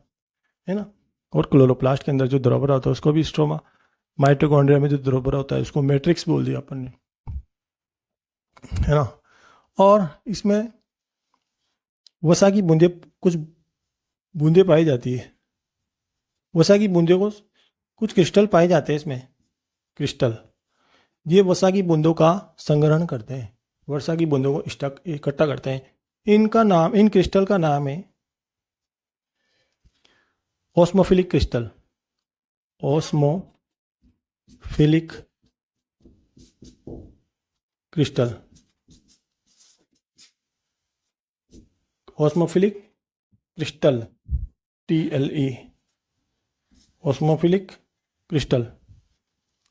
है ना। और क्लोरोप्लास्ट के अंदर जो द्रव भरा होता है उसको भी स्ट्रोमा। माइटोकॉन्ड्रिया में जो द्रव भरा होता है उसको मैट्रिक्स बोल दिया अपन ने, है ना। और इसमें वसा की बूंदे, कुछ बूंदे पाई जाती है। वसा की बूंदे को कुछ क्रिस्टल पाए जाते हैं इसमें, क्रिस्टल। ये वसा की बूंदों का संग्रहण करते हैं, वर्षा की बूंदों को इकट्ठा करते हैं। इनका नाम, इन क्रिस्टल का नाम है osmophilic crystal, osmophilic crystal, osmophilic crystal, TLE, osmophilic crystal,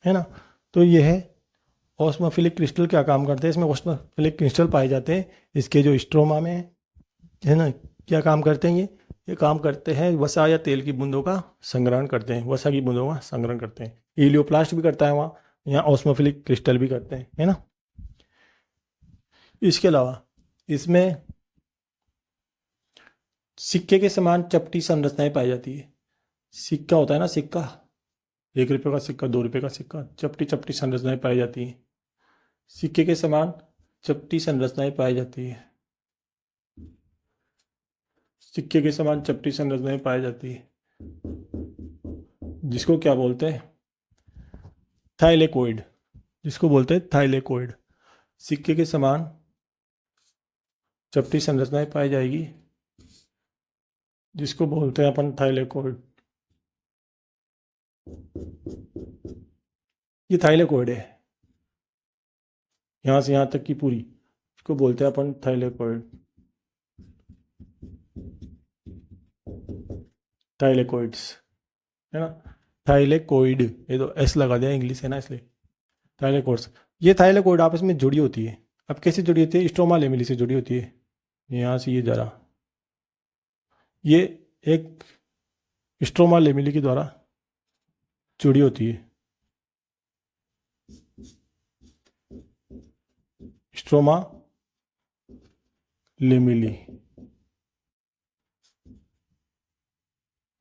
है ना। तो ये है ऑस्मोफिलिक क्रिस्टल। क्या काम करते हैं, इसमें ऑस्मोफिलिक क्रिस्टल पाए जाते हैं इसके जो स्ट्रोमा में है ना। क्या काम करते हैं ये काम करते हैं वसा या तेल की बूंदों का संग्रहण करते हैं, वसा की बूंदों का संग्रहण करते हैं। इलियोप्लास्ट भी करता है वहाँ, यहाँ ऑस्मोफिलिक क्रिस्टल भी करते हैं, है ना। इसके अलावा इसमें सिक्के के समान चपटी संरचनाएं पाई जाती है। सिक्का होता है ना, सिक्का, 1 रुपये का सिक्का, 2 रुपये का सिक्का, चपटी चपटी संरचनाएं पाई जाती हैं। सिक्के के समान चपटी संरचनाएं पाई जाती है, सिक्के के समान चपटी संरचनाएं पाई जाती है, जिसको क्या बोलते हैं, थाइलेकोइड, जिसको बोलते हैं थाइलेकोइड। सिक्के के समान चपटी संरचनाएं पाई जाएगी, जिसको बोलते हैं अपन थाइलेकोइड। ये थाइलेकोइड है, यहाँ से यहाँ तक की पूरी, इसको बोलते हैं अपन थाइलेकोइड, थाइलेकोइड्स, है ना। थाइलेकोइड, ये तो एस लगा दिया, इंग्लिश है ना इसलिए थाइलेकोइड्स। ये थाइलेकोइड आपस में जुड़ी होती है। अब कैसे जुड़ी होती है, स्ट्रोमा लेमिली से जुड़ी होती है। यहाँ से ये जरा, ये एक स्ट्रोमा लेमिली के द्वारा जुड़ी होती है, स्ट्रोमा लेमिली।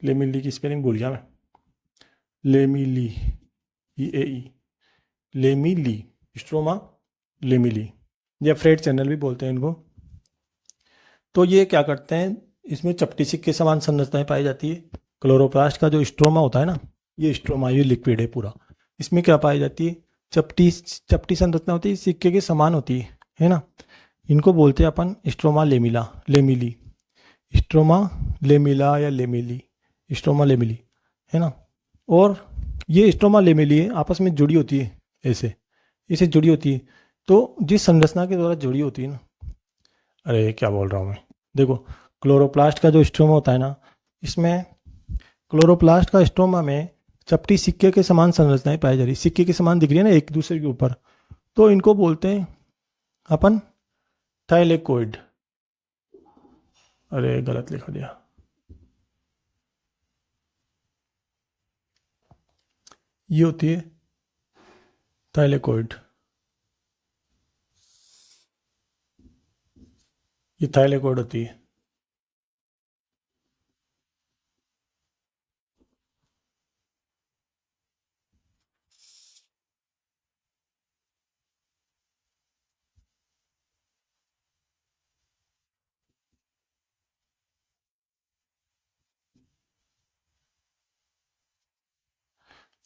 लेमिली की स्पेलिंग भूल गया मैं, lamellae, EAE, lamellae, stroma lamellae, या फ्रेड चैनल भी बोलते हैं इनको। तो ये क्या करते हैं, इसमें चपटी सिक्के समान संरचनाएं पाई जाती है। क्लोरोप्लास्ट का जो स्ट्रोमा होता है ना, ये स्ट्रोमा, ये लिक्विड है पूरा, इसमें क्या पाई जाती है, चपटी चपटी संरचना होती है, सिक्के के समान होती है ना। इनको बोलते हैं अपन stroma lamella, lamellae, stroma lamella या लेमिली, स्ट्रोमा लेमिली, है ना। और ये स्ट्रोमा लेमिली आपस में जुड़ी होती है, ऐसे जुड़ी होती है। तो जिस संरचना के द्वारा जुड़ी होती है ना, अरे क्या बोल रहा हूँ मैं, देखो क्लोरोप्लास्ट का जो स्ट्रोमा होता है ना, इसमें क्लोरोप्लास्ट का स्ट्रोमा में चपटी सिक्के के समान संरचनाएं पाई जा रही, सिक्के के समान दिख रही है ना एक दूसरे के ऊपर, तो इनको बोलते हैं अपन थाइलेकोइड। अरे गलत लिखा दिया, ये होती है थाइलेकोइड, ये थाइलेकोइड होती है।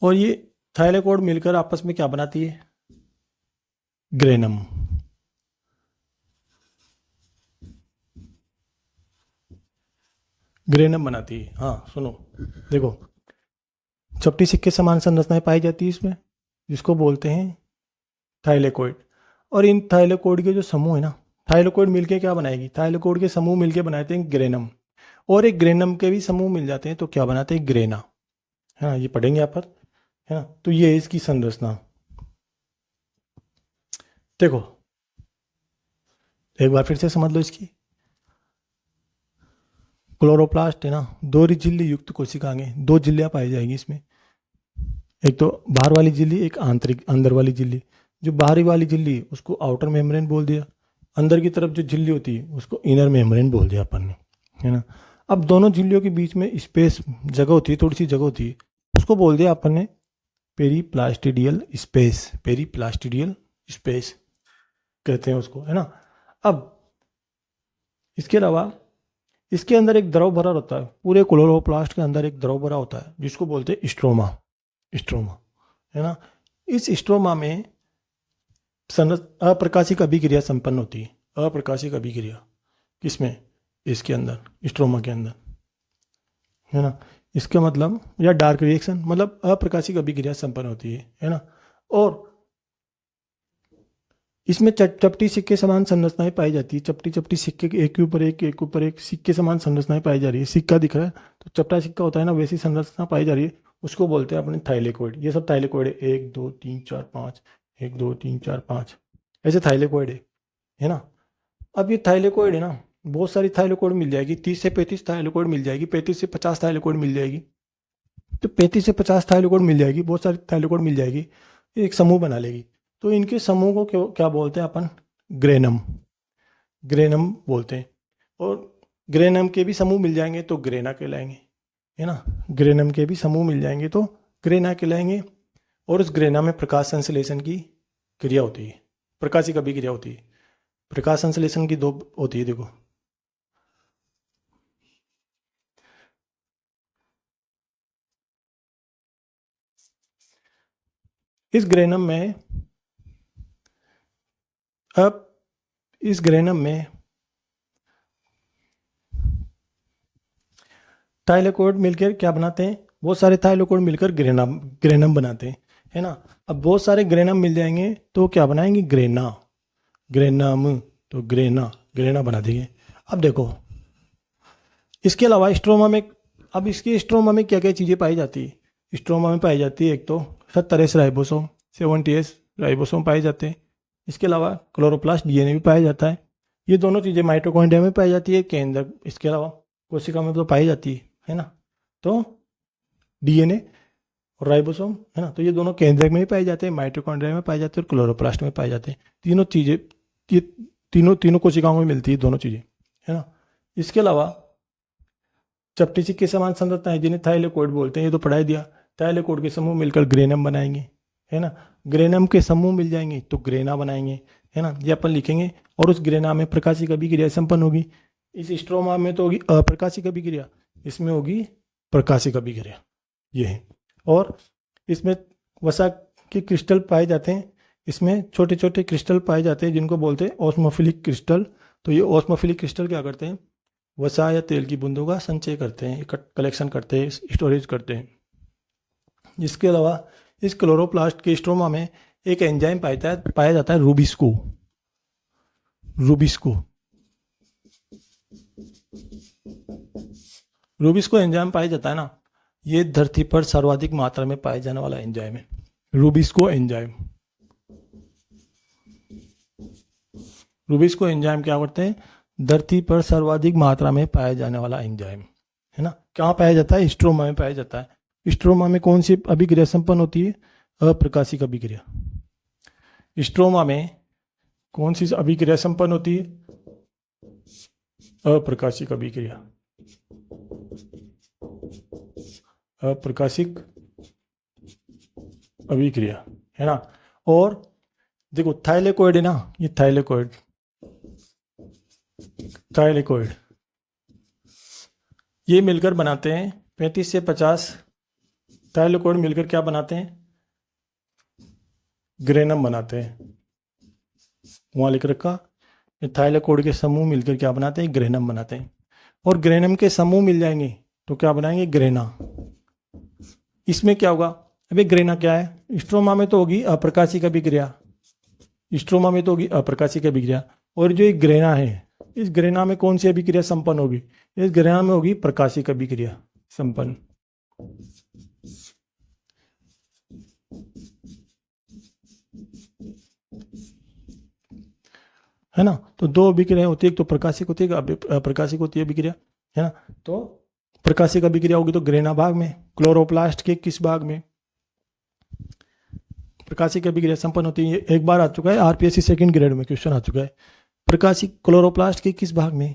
और ये थाइलेकोइड मिलकर आपस में क्या बनाती है, ग्रेनम। ग्रेनम बनाती है। हाँ सुनो, देखो चपटी सिक्के समान संरचनाएं पाई जाती है इसमें, जिसको बोलते हैं थाइलेकोइड। और इन थाइलेकोइड के जो समूह है ना, थाइलेकोइड मिलके क्या बनाएगी, थाइलेकोइड के समूह मिलके बनाते हैं ग्रेनम, और एक ग्रेनम के भी समूह मिल जाते हैं तो क्या बनाते हैं, ग्रेना, है ना। ये पढ़ेंगे यहाँ पर, है ना। तो ये है इसकी संरचना। देखो एक बार फिर से समझ लो इसकी। क्लोरोप्लास्ट है ना, 2 झिल्ली युक्त कोशिकाएं, 2 झिल्लियां पाई जाएंगी इसमें। एक तो बाहर वाली झिल्ली, एक आंतरिक अंदर वाली झिल्ली। जो बाहरी वाली झिल्ली उसको आउटर मेम्ब्रेन बोल दिया, अंदर की तरफ जो झिल्ली होती है उसको इनर मेम्ब्रेन बोल दिया अपन ने, है ना। अब दोनों झिल्लियों के बीच में स्पेस, जगह होती है, थोड़ी सी जगह होती है, उसको बोल दिया अपन ने पेरीप्लास्टिडियल स्पेस, पेरीप्लास्टिडियल स्पेस कहते हैं उसको, है ना। अब इसके अलावा इसके अंदर एक द्रव भरा होता है, पूरे क्लोरोप्लास्ट के अंदर एक द्रव भरा होता है जिसको बोलते हैं स्ट्रोमा, स्ट्रोमा, है ना। इस स्ट्रोमा में अप्रकाशिक अभिक्रिया संपन्न होती है, अप्रकाशिक अभिक्रिया किसमें, इसके अंदर, स्ट्रोमा के अंदर, है ना। इसका मतलब, या डार्क रिएक्शन मतलब अप्रकाशिक अभिक्रिया संपन्न होती है ना। और इसमें चपटी सिक्के समान संरचनाएं पाई जाती है। चपटी चपटी सिक्के के एक के ऊपर एक, एक ऊपर एक सिक्के समान संरचनाएं पाई जा रही है। सिक्का दिख रहा है तो चपटा सिक्का होता है ना, वैसी संरचना पाई जा रही है, उसको बोलते हैं अपने थाइलेकोइड। ये सब थाइलेकोइड है, 1 2 3 4 5, 1 2 3 4 5 ऐसे थाइलेकोइड है ना। अब ये थाइलेकोइड है ना, बहुत सारी थाइलेकोइड मिल जाएगी, 30 से 35 थाइलेकोइड मिल जाएगी, 35 से 50 थाइलेकोइड मिल जाएगी। तो 35 से 50 थाइलेकोइड मिल जाएगी, बहुत सारी थाइलेकोइड मिल जाएगी, एक समूह बना लेगी। तो इनके समूह को क्या बोलते हैं अपन? ग्रेनम। ग्रेनम बोलते हैं। और ग्रेनम के भी समूह मिल जाएंगे तो ग्रेना कहलाएंगे, है ना। ग्रेनम के भी समूह मिल जाएंगे तो ग्रेना कहलाएंगे। और उस ग्रेना में प्रकाश संश्लेषण की क्रिया होती है, प्रकाशिक अभिक्रिया होती है। प्रकाश संश्लेषण की 2 होती है, देखो। इस ग्रेनम में, अब इस ग्रेनम में थाइलेकोइड मिलकर क्या बनाते हैं? बहुत सारे थाइलेकोइड मिलकर ग्रेनम ग्रेनम बनाते हैं, है ना। अब बहुत सारे ग्रेनम मिल जाएंगे तो क्या बनाएंगे? ग्रेना। ग्रेनम तो ग्रेना, ग्रेना बना देंगे। अब देखो, इसके अलावा स्ट्रोमा में, अब इसके स्ट्रोमा में क्या क्या चीज़ें पाई जाती है? स्ट्रोमा में पाई जाती है एक तो 70S राइबोसोम, 70S राइबोसोम पाए जाते हैं। इसके अलावा क्लोरोप्लास्ट डीएनए भी पाया जाता है। ये दोनों चीज़ें माइटोकॉन्ड्रिया में पाई जाती है, केंद्र, इसके अलावा कोशिका में तो पाई जाती है ना। तो डीएनए और राइबोसोम, है ना, तो ये दोनों केंद्रक में भी पाए जाते हैं, माइटोकॉन्ड्रिया में पाए जाते हैं और क्लोरोप्लास्ट में पाए जाते हैं। तीनों चीज़ें, ये तीनों कोशिकाओं में मिलती है दोनों चीज़ें, है ना। इसके अलावा चपटी सिक्के समान संरचना है जिन्हें थाइलेकोइड बोलते हैं, ये तो पढ़ाई दिया। थाइलेकोइड के समूह मिलकर ग्रेनम बनाएंगे, है ना। ग्रेनम के समूह मिल जाएंगे तो ग्रेना बनाएंगे, है ना। ये अपन लिखेंगे। और उस ग्रेना में प्रकाशिक अभिक्रिया संपन्न होगी। इस स्ट्रोमा में तो होगी अप्रकाशिक अभिक्रिया, इसमें होगी प्रकाशिक अभिक्रिया, ये है। और इसमें वसा के क्रिस्टल पाए जाते हैं, इसमें छोटे छोटे क्रिस्टल पाए जाते हैं जिनको बोलते हैं ऑस्मोफिलिक क्रिस्टल। तो ये ऑस्मोफिलिक क्रिस्टल क्या करते हैं? वसा या तेल की बूंदों का संचय करते हैं, कलेक्शन करते हैं, स्टोरेज करते हैं। इसके अलावा इस क्लोरोप्लास्ट के स्ट्रोमा में एक एंजाइम पाया जाता है रूबिस्को। रूबिस्को एंजाइम पाया जाता है ना, ये धरती पर सर्वाधिक मात्रा में पाए जाने वाला एंजाइम है, रूबिस्को एंजाइम। रूबिस्को एंजाइम क्या करते हैं? धरती पर सर्वाधिक मात्रा में पाया जाने वाला एंजाइम, है ना। कहाँ पाया जाता है? स्ट्रोमा में पाया जाता है। स्ट्रोमा में कौन सी अभिक्रिया संपन्न होती है? अप्रकाशिक अभिक्रिया। स्ट्रोमा में कौन सी अभिक्रिया संपन्न होती है? अप्रकाशिक अभिक्रिया। अप्रकाशिक अभिक्रिया, है ना। और देखो थाइलेकोइड है ना, ये थाइलेकोइड ये मिलकर बनाते हैं 35 से 50 थाइलेकोइड मिलकर क्या बनाते हैं? ग्रेनम बनाते हैं। वहां लिख रखा, थाइलेकोइड के समूह मिलकर क्या बनाते हैं? ग्रेनम बनाते हैं। और ग्रेनम के समूह मिल जाएंगे तो क्या बनाएंगे? ग्रेना। इसमें क्या होगा? अभी ग्रेना क्या है? स्ट्रोमा में तो होगी अप्रकाशिक अभिक्रिया, स्ट्रोमा में तो होगी अप्रकाशिक अभिक्रिया। और जो एक ग्रेना है, इस ग्रेना में कौन सी अभिक्रिया संपन्न होगी? इस ग्रेना में होगी प्रकाशिक अभिक्रिया संपन्न। है ना। तो 2 अभिक्रिया होती है, एक तो प्रकाशिक होती है, अप्रकाशिक होती है अभिक्रिया, है ना। तो प्रकाशिक अभिक्रिया होगी तो ग्रेना भाग में। क्लोरोप्लास्ट के किस भाग में प्रकाशिक अभिक्रिया संपन्न होती है? एक बार आ चुका है, आरपीएससी सेकंड ग्रेड में क्वेश्चन आ चुका है। प्रकाशिक क्लोरोप्लास्ट के किस भाग में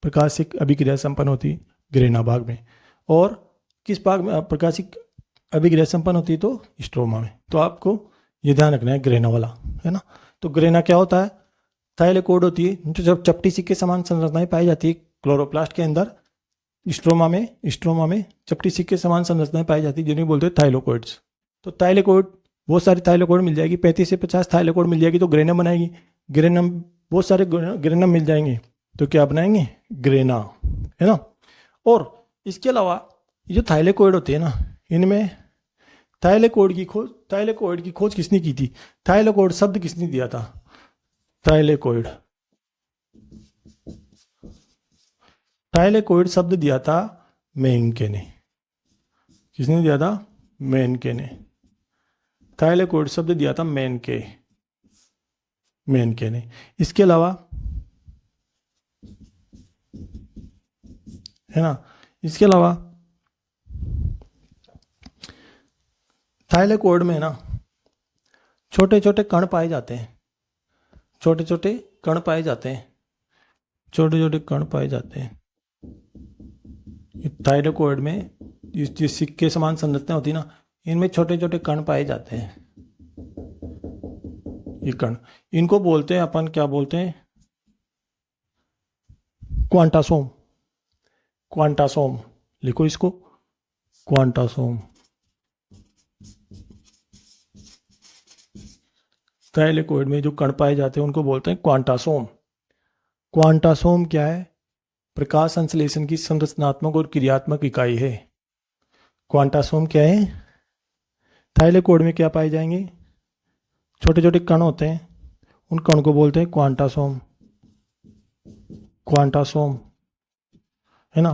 प्रकाशिक अभिक्रिया संपन्न होती है? ग्रेना भाग में। और किस भाग में प्रकाशिक अभिक्रिया संपन्न होती है? तो स्ट्रोमा में। तो आपको ये ध्यान रखना है, ग्रेना वाला, है ना। तो ग्रेना क्या होता है? थाइलेकोइड होती है जो जब चपटी सिक्के समान संरचनाएं पाई जाती है क्लोरोप्लास्ट के अंदर। स्ट्रोमा में चपटी सिक्के समान संरचनाएं पाई जाती है जिन्हें बोलते हैं थाइलेकोइड्स। तो थाइलेकोइड, बहुत सारी थाइलेकोइड मिल जाएगी, 35 से 50 थाइलेकोइड मिल जाएगी तो ग्रेनम बनाएगी। ग्रेनम, बहुत सारे ग्रेनम मिल जाएंगे तो क्या बनाएंगे? ग्रेना, है ना। और इसके अलावा ये जो थाइलेकोइड होते हैं ना, इनमें थाइलेकोइड की खोज किसने की थी? थाइलेकोइड शब्द किसने दिया था? थाइलेकोइड थाइलेकोइड शब्द दिया था मेंके ने। किसने दिया था? मेंके ने। थाइलेकोइड शब्द दिया था मेंके ने। इसके अलावा, है ना, इसके अलावा थाइलेकोइड में ना छोटे छोटे कण पाए जाते हैं। छोटे छोटे कण पाए जाते हैं। छोटे छोटे कण पाए जाते हैं थाइलेकोइड में। जिस सिक्के समान संरचना होती है ना, इनमें छोटे छोटे कण पाए जाते हैं। ये कण, इनको बोलते हैं अपन, क्या बोलते हैं? क्वांटासोम। क्वांटासोम लिखो इसको, क्वांटासोम। थाइलेकोइड में जो कण पाए जाते हैं उनको बोलते हैं क्वांटासोम। क्वांटासोम क्या है? प्रकाश संश्लेषण की संरचनात्मक और क्रियात्मक इकाई है। क्वांटासोम क्या है? थाइलेकोइड में क्या पाए जाएंगे? छोटे छोटे कण होते हैं, उन कण को बोलते हैं क्वांटासोम। क्वांटासोम, है ना।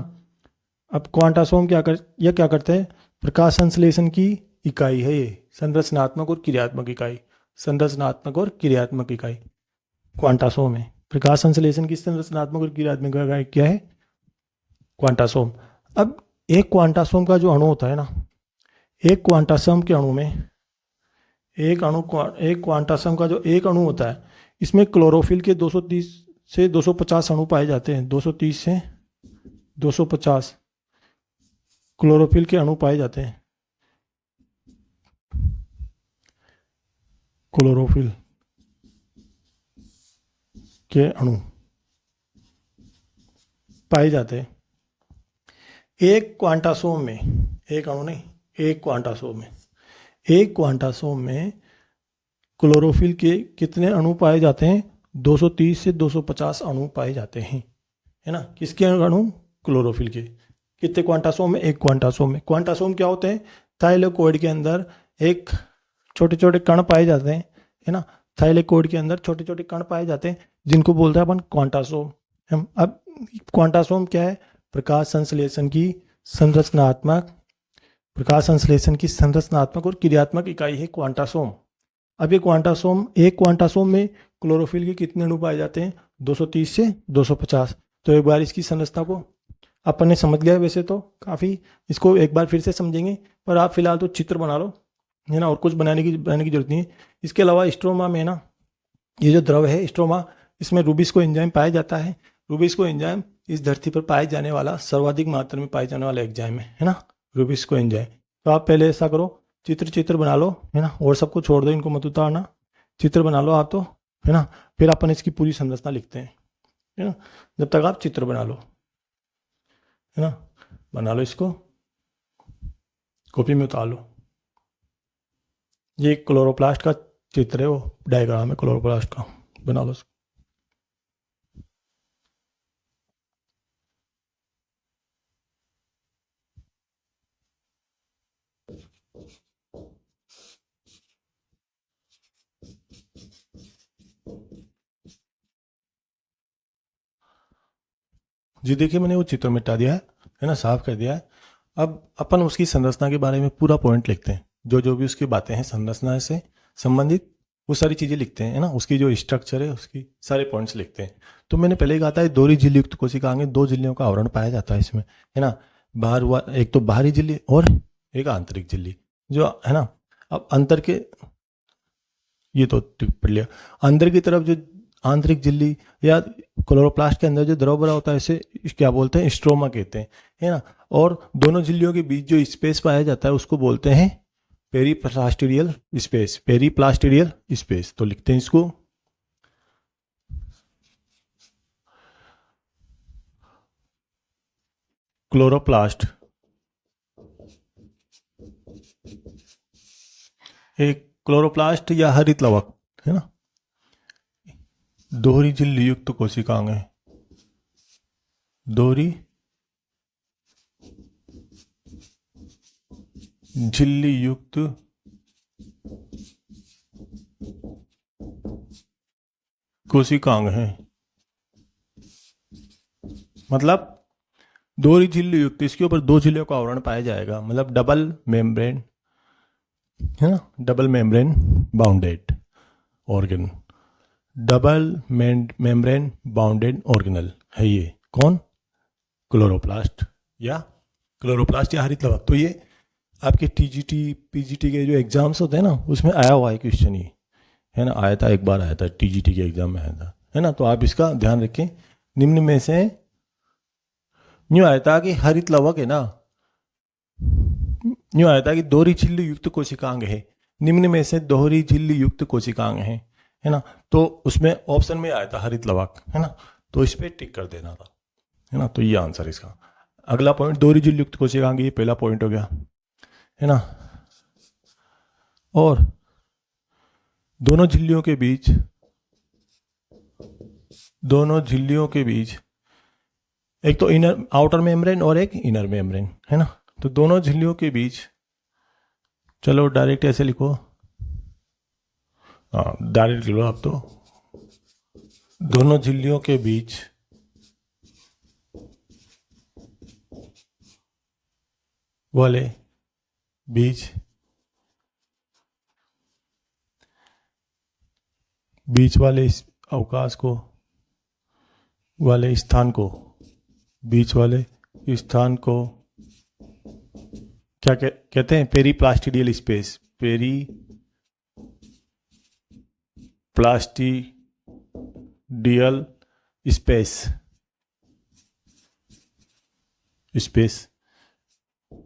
अब क्वांटासोम क्या करते हैं? प्रकाश संश्लेषण की इकाई है ये, संरचनात्मक और क्रियात्मक इकाई। संरचनात्मक और क्रियात्मक इकाई क्वांटासोम है। प्रकाश संश्लेषण की संरचनात्मक और क्रियात्मक इकाई क्या है? क्वांटासोम। अब एक क्वांटासोम का जो अणु होता है ना, एक क्वांटासोम के अणु में, एक क्वांटासोम का जो एक अणु होता है, इसमें क्लोरोफिल के 230 से 250 अणु पाए जाते हैं। 230 से 250 क्लोरोफिल के अणु पाए जाते हैं। क्लोरोफिल के अणु पाए जाते हैं एक क्वांटासोम में। एक अणु नहीं, एक क्वांटासोम में क्लोरोफिल के कितने अणु पाए जाते हैं? 230 से 250 अणु पाए जाते हैं, है ना। किसके अणु? क्लोरोफिल के। कितने क्वांटासोम में? एक क्वांटासोम में। क्वांटासोम क्या होते हैं? थाइलेकोइड के अंदर एक छोटे छोटे कण पाए जाते हैं, है ना। थाइलेकोइड के अंदर छोटे छोटे कण पाए जाते हैं, जिनको बोलते हैं अपन क्वांटासोम। हम अब क्वांटासोम क्या है? प्रकाश संश्लेषण की संरचनात्मक और क्रियात्मक इकाई है क्वांटासोम। अब ये क्वांटासोम, एक क्वांटासोम में क्लोरोफिल के कितने अणु पाए जाते हैं? 230 से 250। तो एक बार इसकी संरचना को अपन ने समझ लिया। वैसे तो काफ़ी, इसको एक बार फिर से समझेंगे, पर आप फिलहाल तो चित्र बना लो, है ना, और कुछ बनाने की जरूरत नहीं है। इसके अलावा स्ट्रोमा में ना, ये जो द्रव है स्ट्रोमा, इसमें रूबिस्को एंजाइम पाया जाता है। रूबिस्को एंजाइम इस धरती पर पाए जाने वाला सर्वाधिक मात्रा में पाए जाने वाला एंजाइम है ना, रूबिस्को एंजाइम। तो आप पहले ऐसा करो, चित्र बना लो, है ना, और सबको छोड़ दो, इनको मत उतारना। चित्र बना लो आप तो, है ना। फिर अपन इसकी पूरी संरचना लिखते हैं, है ना। जब तक आप चित्र बना लो, है ना, बना लो इसको, कॉपी में उतार लो। ये क्लोरोप्लास्ट का चित्र है, वो डायग्राम है क्लोरोप्लास्ट का, बना लो इसको। जी देखिए, मैंने वो चित्र मिटा दिया है ना, साफ कर दिया है। अब अपन उसकी संरचना के बारे में पूरा पॉइंट लिखते हैं, जो भी उसकी बातें हैं संरचना से संबंधित, वो सारी चीज़ें लिखते हैं, है ना। उसकी जो स्ट्रक्चर है उसकी सारे पॉइंट्स लिखते हैं। तो मैंने पहले ही कहा था, दोहरी झिल्ली युक्त कोशिका में 2 झिल्लियों का आवरण पाया जाता है इसमें, है ना। बाहर हुआ एक तो बाहरी झिल्ली और एक आंतरिक झिल्ली, जो है ना। अब अंतर के, ये तो पढ़ लिया। अंदर की तरफ जो आंतरिक झिल्ली या क्लोरोप्लास्ट के अंदर जो द्रव भरा होता है, इसे क्या बोलते हैं? स्ट्रोमा कहते हैं, है ना। और दोनों झिल्लियों के बीच जो स्पेस पाया जाता है उसको बोलते हैं पेरीप्लास्टिडियल स्पेस। पेरीप्लास्टिडियल स्पेस, तो लिखते हैं इसको क्लोरोप्लास्ट। एक क्लोरोप्लास्ट या हरित लवक, है ना, दोहरी झिल्ली युक्त कोशिकांग है। दोहरी झिल्ली युक्त कोशिकांग हैं। मतलब दोहरी झिल्ली युक्त, इसके ऊपर दो झिल्लियों का आवरण पाया जाएगा, मतलब डबल मेम्ब्रेन है ना, double membrane bounded organ, double membrane bounded organelle है ये। कौन? क्लोरोप्लास्ट या हरित लवक। तो ये आपके टीजीटी पीजीटी के जो एग्जाम्स होते हैं ना, उसमें आया हुआ है क्वेश्चन ये, है ना, आया था, एक बार आया था टीजीटी के एग्जाम में आया था, है ना। तो आप इसका ध्यान रखें। निम्न में से न्यू आया था कि हरित लवक है ना, न्यू आया था कि दोहरी झिल्ली युक्त कोशिकांग है, निम्न में से दोहरी झिल्ली युक्त कोशिकांग है ना। तो उसमें ऑप्शन में आया था हरित लवक, है ना, तो इस पर टिक कर देना था, है ना। तो ये आंसर इसका। अगला पॉइंट, दोहरी झिल्ली युक्त कोशिकांग, ये पहला पॉइंट हो गया, है ना। और दोनों झिल्लियों के बीच एक तो इनर आउटर मेम्ब्रेन और एक इनर मेम्ब्रेन, है ना। तो दोनों झिल्लियों के बीच, चलो डायरेक्ट ऐसे लिखो, हाँ डायरेक्ट लिखो आप, तो दोनों झिल्लियों के बीच वाले बीच वाले इस अवकाश को, बीच वाले स्थान को क्या कहते हैं? पेरीप्लास्टिडियल स्पेस, पेरीप्लास्टिडियल स्पेस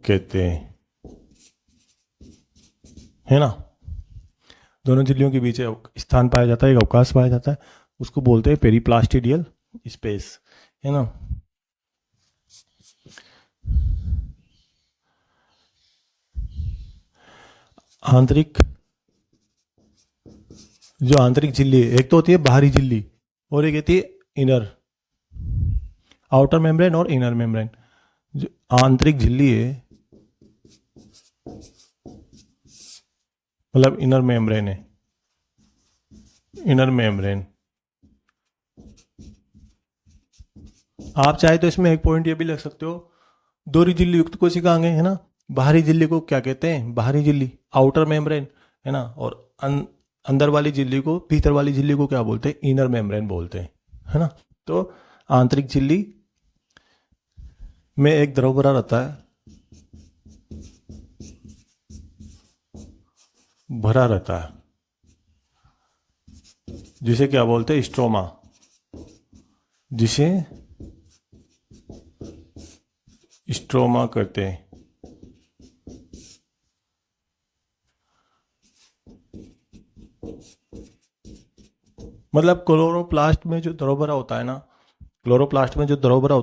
कहते हैं, है ना। दोनों झिल्लियों के बीच स्थान पाया जाता है, एक अवकाश पाया जाता है, उसको बोलते हैं पेरीप्लास्टिडियल स्पेस, है ना। आंतरिक झिल्ली, एक तो होती है बाहरी झिल्ली और एक होती है इनर, आउटर मेम्ब्रेन और इनर मेम्ब्रेन। जो आंतरिक झिल्ली है, मतलब इनर मेम्ब्रेन है, इनर मेम्ब्रेन। आप चाहे तो इसमें एक पॉइंट ये भी लिख सकते हो, दोहरी झिल्ली युक्त कोशिकांग है ना। बाहरी झिल्ली को क्या कहते हैं? बाहरी झिल्ली, आउटर मेम्ब्रेन, है ना। और अंदर वाली झिल्ली को, भीतर वाली झिल्ली को क्या बोलते हैं? इनर मेम्ब्रेन बोलते हैं, है ना। तो आंतरिक झिल्ली में एक द्रव भरा रहता है, जिसे क्या बोलते हैं? स्ट्रोमा, जिसे स्ट्रोमा करते हैं। मतलब क्लोरोप्लास्ट में जो द्रव भरा होता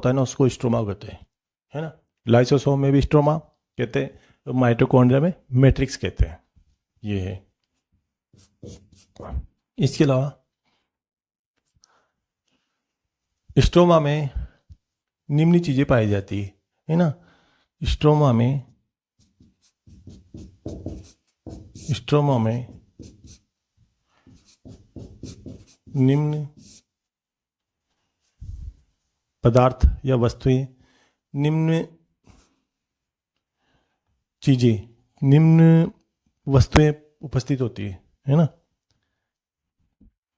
है ना, उसको स्ट्रोमा कहते हैं, है ना। लाइसोसोम में भी स्ट्रोमा कहते हैं, तो माइटोकॉन्ड्रिया में मैट्रिक्स कहते हैं। ये है। इसके अलावा स्ट्रोमा में निम्न चीजें पाई जाती है ना। स्ट्रोमा में निम्न पदार्थ या वस्तुएं, निम्न वस्तुएं उपस्थित होती है ना।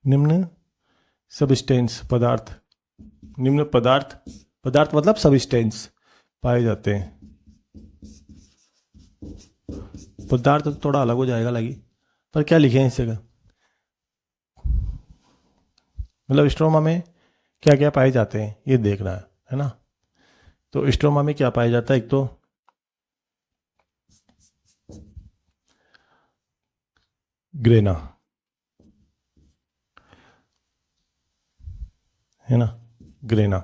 निम्न सबस्टेंस पदार्थ, निम्न पदार्थ मतलब सबस्टेंस पाए जाते हैं। पदार्थ तो थोड़ा अलग हो जाएगा लगी, पर क्या लिखे हैं इस जगह? मतलब स्ट्रोमा में क्या क्या पाए जाते हैं ये देखना है ना। तो स्ट्रोमा में क्या पाया जाता है? एक तो ग्रेना, है ना। ग्रेना,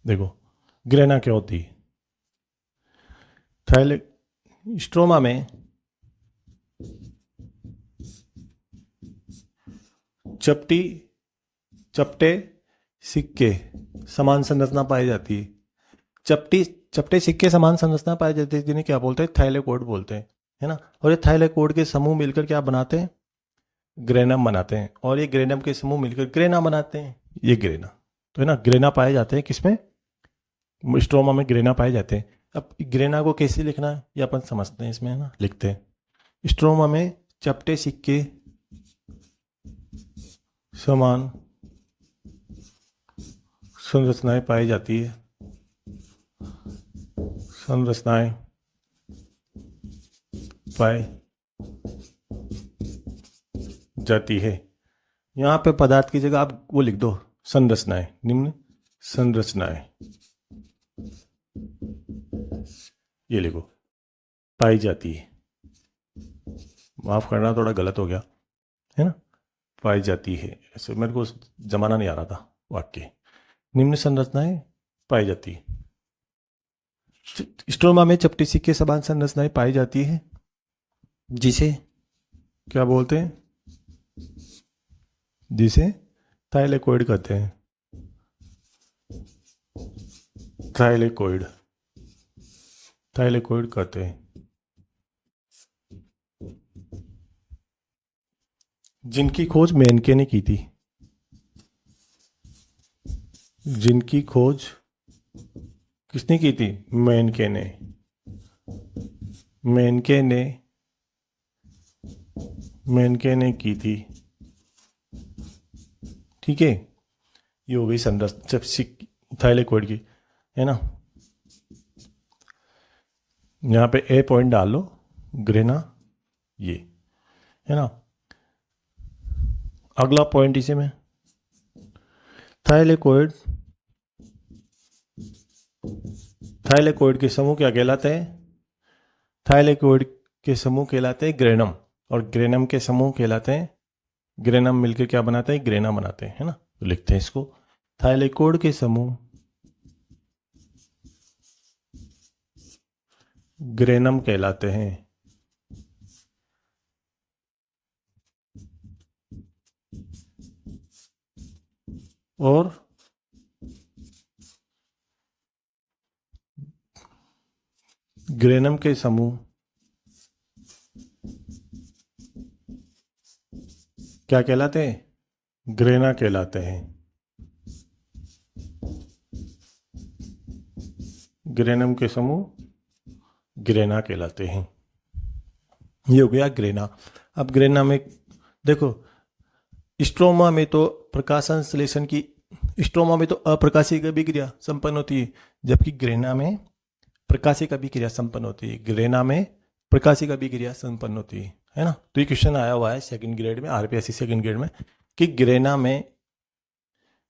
देखो ग्रेना क्या होती है? थायलेट स्ट्रोमा में चपटे सिक्के समान संरचना पाई जाती है, चपटी चपटे सिक्के समान संरचना पाई जाती है जिन्हें क्या बोलते हैं, थाइलेकोइड बोलते हैं, है ना। और ये थाइलेकोइड के समूह मिलकर क्या बनाते हैं, ग्रेनम बनाते हैं। और ये ग्रेनम के समूह मिलकर ग्रेना बनाते हैं, ये ग्रेना। तो है ना, ग्रेना पाए जाते हैं किसमें, स्ट्रोमा में ग्रेना पाए जाते हैं। अब ग्रेना को कैसे लिखना है ये अपन समझते हैं, इसमें है ना, लिखते हैं। स्ट्रोमा में चपटे सिक्के समान संरचनाएं पाई जाती है, संरचनाएं पाई जाती है। यहाँ पे पदार्थ की जगह आप वो लिख दो, संरचनाएं, निम्न संरचनाएं, ये लिखो, पाई जाती है। माफ करना, थोड़ा गलत हो गया, है ना, पाई जाती है, ऐसे मेरे को जमाना नहीं आ रहा था वाक्य। निम्न संरचनाएं पाई जाती है। स्ट्रोमा में चपटी सिक्के समान संरचनाएं पाई जाती है, जिसे क्या बोलते हैं, जिसे थाइलेकोइड कहते हैं। थाइलेकोइड, थाइलेकोइड कहते हैं। जिनकी खोज मेनके ने की थी, जिनकी खोज किसने की थी, मेनके ने। मेनके ने, मेनके ने की थी, ठीक है। ये हो गई संरचना थाइलेकोइड की, है ना। यहाँ पे ए पॉइंट डाल लो, ग्रेना, ये है ना। अगला पॉइंट इसे में, थाइलेकोइड, थाइलेकोइड के समूह क्या कहलाते हैं, थाइलेकोइड के समूह कहलाते हैं ग्रेनम, और ग्रेनम के समूह कहलाते हैं, ग्रेनम मिलकर क्या बनाते हैं, ग्रेना बनाते हैं, है ना। तो लिखते हैं इसको, थाइलेकोइड के समूह ग्रेनम कहलाते हैं। और ग्रेनम के समूह क्या कहलाते हैं, ग्रेना कहलाते हैं। ग्रेनम के समूह ग्रेना कहलाते हैं। ये हो गया ग्रेना। अब ग्रेना में देखो, स्ट्रोमा में तो प्रकाश संश्लेषण की, स्ट्रोमा में तो अप्रकाशिक अभिक्रिया संपन्न होती है, जबकि ग्रेना में प्रकाशिक अभिक्रिया संपन्न होती है। ग्रेना में प्रकाशिक अभिक्रिया संपन्न होती है ना। तो ये क्वेश्चन आया हुआ है सेकंड ग्रेड में, आरपीएससी सेकंड ग्रेड में, कि ग्रेना में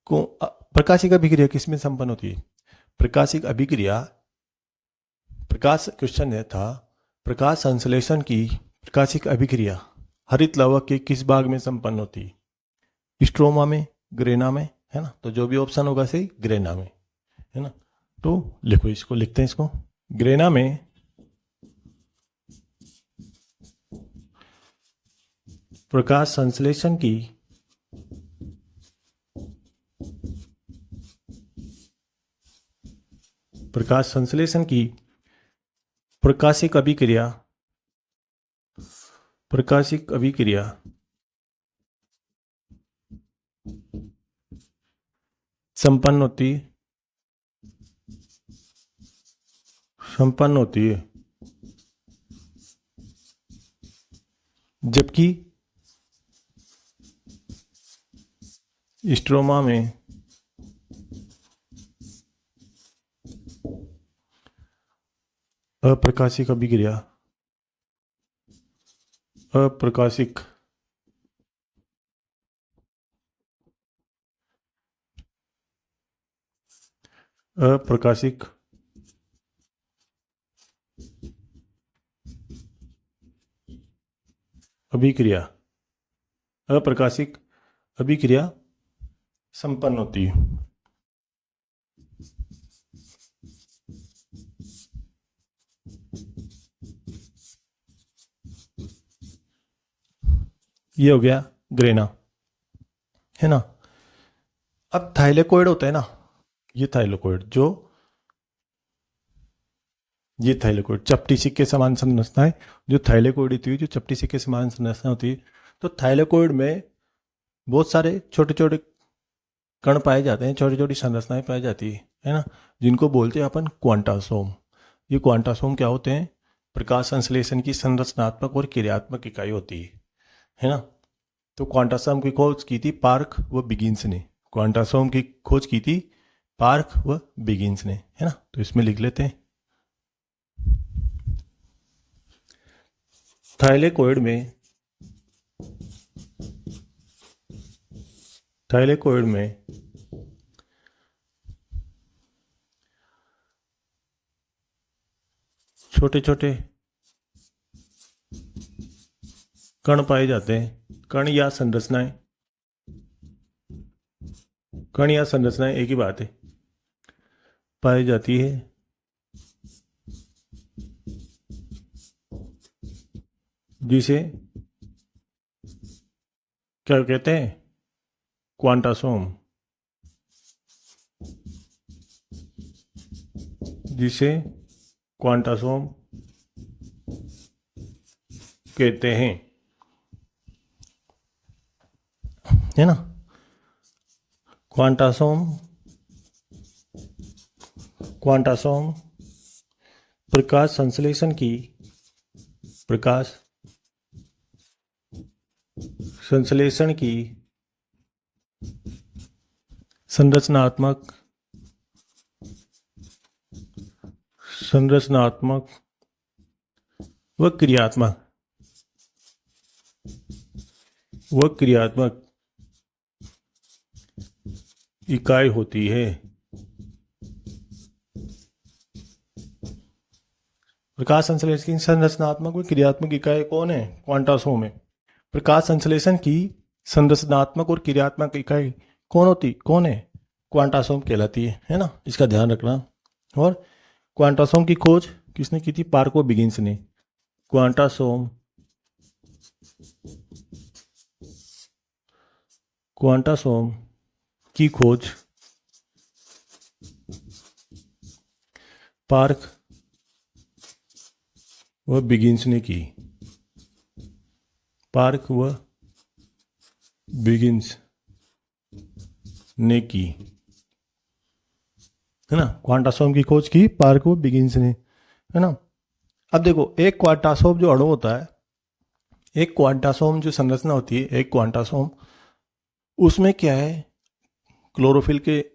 को प्रकाशिक अभिक्रिया किसमें संपन्न होती है। प्रकाशिक अभिक्रिया, प्रकाश क्वेश्चन यह था, प्रकाश संश्लेषण की प्रकाशिक अभिक्रिया हरित लवक के किस भाग में संपन्न होती है, स्ट्रोमा में, ग्रेना में, है ना। तो जो भी ऑप्शन होगा सही, ग्रेना में, है ना। तो लिखो इसको, लिखते हैं इसको, ग्रेना में प्रकाश संश्लेषण की प्रकाश संश्लेषण की प्रकाशिक अभिक्रिया, प्रकाशिक अभिक्रिया संपन्न होती है, जबकि स्ट्रोमा में अप्रकाशिक अभिक्रिया, अप्रकाशिक अप्रकाशिक अभिक्रिया, अप्रकाशिक अभिक्रिया संपन्न होती है। ये हो गया ग्रेना, है ना। अब थाइलेकोइड होता है ना, ये थाइलेकोइड जो ये थाइलेकोइड, चपटी सिक्के समान संरचना है। जो थाइलेकोइड होती है, जो चपटी सिक्के समान संरचना होती है, तो थाइलेकोइड में बहुत सारे छोटे छोटे कण पाए जाते हैं, छोटी छोटी संरचनाएं पाई जाती है ना, जिनको बोलते हैं अपन क्वांटासोम। ये क्वांटासोम क्या होते हैं? प्रकाश संश्लेषण की संरचनात्मक और क्रियात्मक इकाई होती है ना। तो क्वांटासोम की खोज की थी पार्क व बिगिंस ने। क्वांटासोम की खोज की थी पार्क व बिगिंस ने, है ना। तो इसमें लिख लेते हैं, थाइलेकोइड में छोटे छोटे कण पाए जाते हैं। कण या संरचनाएं एक ही बात है, पाई जाती है जिसे क्या कहते हैं? क्वांटासोम। जिसे क्वांटासोम कहते हैं, है ना। क्वांटासोम प्रकाश संश्लेषण की संरचनात्मक व क्रियात्मक इकाई होती है। प्रकाश संश्लेषण की संरचनात्मक व क्रियात्मक इकाई कौन है? क्वांटासोम है। प्रकाश संश्लेषण की संरचनात्मक और क्रियात्मक इकाई कौन है? क्वांटासोम कहलाती है ना। इसका ध्यान रखना। और क्वांटासोम की खोज किसने की थी? पार्क व बिगिंस ने। क्वांटासोम की खोज पार्क व बिगिंस ने की। है ना। क्वांटासोम की खोज की पार्क व बिगिंस ने, है ना। अब देखो, एक क्वांटासोम जो अणु होता है, एक क्वांटासोम जो संरचना होती है, एक क्वांटासोम, उसमें क्या है? क्लोरोफिल के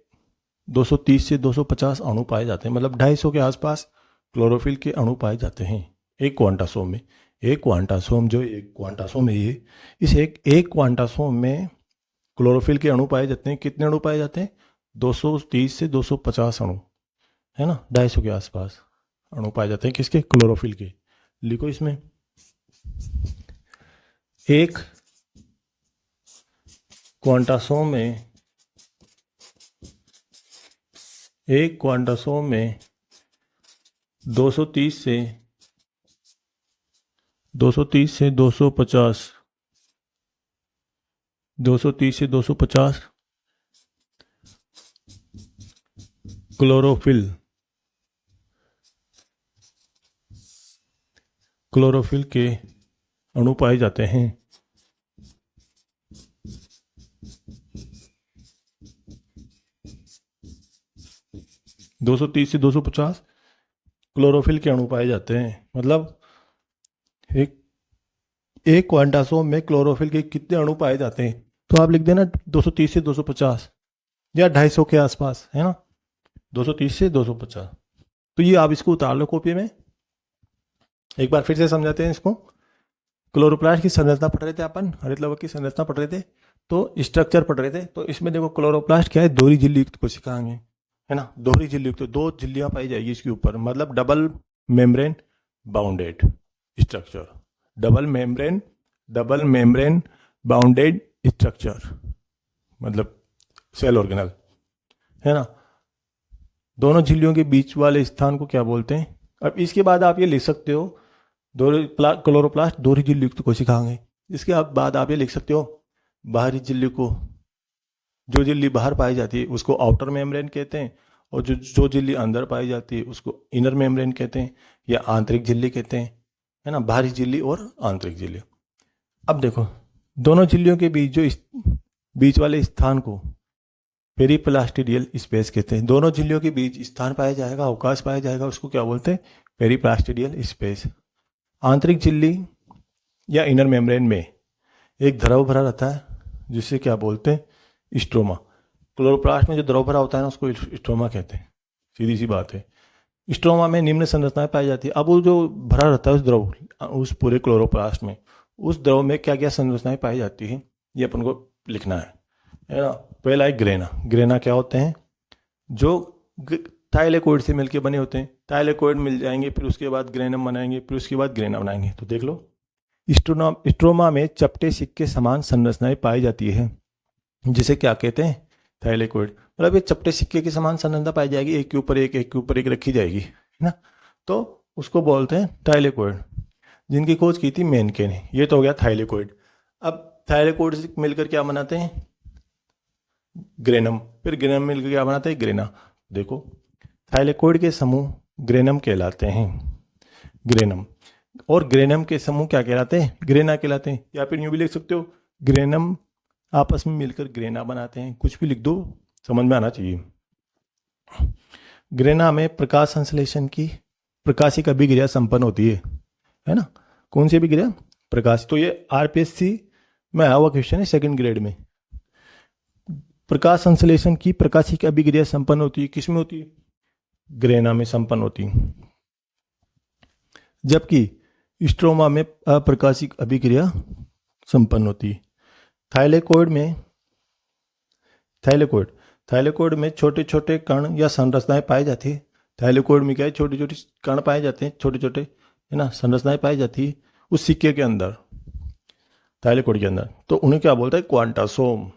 230 से 250 अणु पाए जाते हैं, मतलब 250 के आसपास क्लोरोफिल के अणु पाए जाते हैं एक क्वांटासोम में। एक क्वांटासोम है ये, इस एक क्वांटासोम में क्लोरोफिल के अणु पाए जाते हैं। कितने अणु पाए जाते हैं? 230 से 250 अणु, है ना। 250 के आसपास अणु पाए जाते हैं किसके? क्लोरोफिल के। लिखो इसमें, एक क्वांटासोम में 230 से 250 क्लोरोफिल के अणु पाए जाते हैं। दो सौ तीस से 250 क्लोरोफिल के अणु पाए जाते हैं। मतलब एक क्वांटासोम में क्लोरोफिल के कितने अणु पाए जाते हैं? तो आप लिख देना 230 से 250 या 250 के आसपास, है ना। 230 से 250। तो ये आप इसको उतार लो कॉपी में। एक बार फिर से समझाते हैं इसको। क्लोरोप्लास्ट की संरचना पढ़ रहे थे अपन, हरित लवक की संरचना पढ़ रहे थे, तो स्ट्रक्चर पढ़ रहे थे। तो इसमें देखो, क्लोरोप्लास्ट क्या है? दोहरी झिल्ली युक्त कोशिकाएं, है ना। दोहरी झिल्ली युक्त, 2 झिल्लियां पाई जाएगी इसके ऊपर, मतलब double membrane bounded structure. Double membrane bounded structure, मतलब सेल ऑर्गेनल, है ना। दोनों झिल्लियों के बीच वाले स्थान को क्या बोलते हैं? अब इसके बाद आप ये लिख सकते हो, क्लोरोप्लास्ट दोहरी झिल्ली युक्त कोशिकाएं। इसके बाद आप ये लिख सकते हो, बाहरी झिल्ली को, जो झिल्ली बाहर पाई जाती है उसको आउटर मेम्ब्रेन कहते हैं, और जो झिल्ली अंदर पाई जाती है उसको इनर मेम्ब्रेन कहते हैं या आंतरिक झिल्ली कहते हैं, है ना, बाहरी झिल्ली और आंतरिक झिल्ली। अब देखो दोनों झिल्लियों के बीच जो बीच वाले स्थान को पेरीप्लास्टिडियल स्पेस कहते हैं। दोनों झिल्लियों के बीच स्थान पाया जाएगा, अवकाश पाया जाएगा, उसको क्या बोलते हैं? पेरीप्लास्टिडियल स्पेस। आंतरिक झिल्ली या इनर मेम्ब्रेन में एक द्रव भरा रहता है जिसे क्या बोलते हैं? स्ट्रोमा। क्लोरोप्लास्ट में जो द्रव भरा होता है ना उसको स्ट्रोमा कहते हैं, सीधी सी बात है। स्ट्रोमा में निम्न संरचनाएं पाई जाती है। अब वो जो भरा रहता है उस द्रव, उस पूरे क्लोरोप्लास्ट में, उस द्रव में क्या क्या संरचनाएं पाई जाती है ये अपन को लिखना है ना। पहला है ग्रेना। ग्रेना क्या होते हैं? जो थाइलेकोइड से मिलके बने होते हैं। थाइलेकोइड मिल जाएंगे, फिर उसके बाद ग्रेनम बनाएंगे, फिर उसके बाद ग्रेना बनाएंगे। तो देख लो, स्ट्रोमा में चपटे सिक्के समान संरचनाएं पाई जाती है जिसे क्या कहते हैं? थाइलेकोइड। मतलब ये चपटे सिक्के के समान संरचना पाई जाएगी, एक के ऊपर एक, एक के ऊपर एक रखी जाएगी, है ना। तो उसको बोलते हैं थाइलेकोइड, जिनकी खोज की थी मेनके ने। ये तो हो गया थाइलेकोइड। अब थाइलेकोइड से मिलकर क्या बनाते हैं? ग्रेनम। फिर ग्रेनम मिलकर क्या बनाते हैं? ग्रेना। देखो थाइलेकोइड के समूह ग्रेनम कहलाते हैं। ग्रेनम और ग्रेनम के समूह क्या कहलाते हैं? ग्रेना कहलाते हैं। या फिर यूं भी लिख सकते हो, ग्रेनम आपस में मिलकर ग्रेना बनाते हैं। कुछ भी लिख दो, समझ में आना चाहिए। ग्रेना में प्रकाश संश्लेषण की प्रकाशिक अभिक्रिया संपन्न होती है ना। कौन सी अभिक्रिया? प्रकाश। तो ये आरपीएससी में आया हुआ क्वेश्चन है, सेकंड ग्रेड में। प्रकाश संश्लेषण की प्रकाशिक अभिक्रिया संपन्न होती है, किसमें होती है? ग्रेना में संपन्न होती है। जबकि स्ट्रोमा में अप्रकाशिक अभिक्रिया संपन्न होती है। थाइलेकोइड में छोटे छोटे कण या संरचनाएं पाई जाती है। थाइलेकोइड में क्या है? छोटे छोटे कण पाए जाते हैं, छोटे छोटे, है ना, संरचनाएं पाई जाती है उस सिक्के के अंदर, थाइलेकोइड के अंदर। तो उन्हें क्या बोलता है? क्वांटासोम।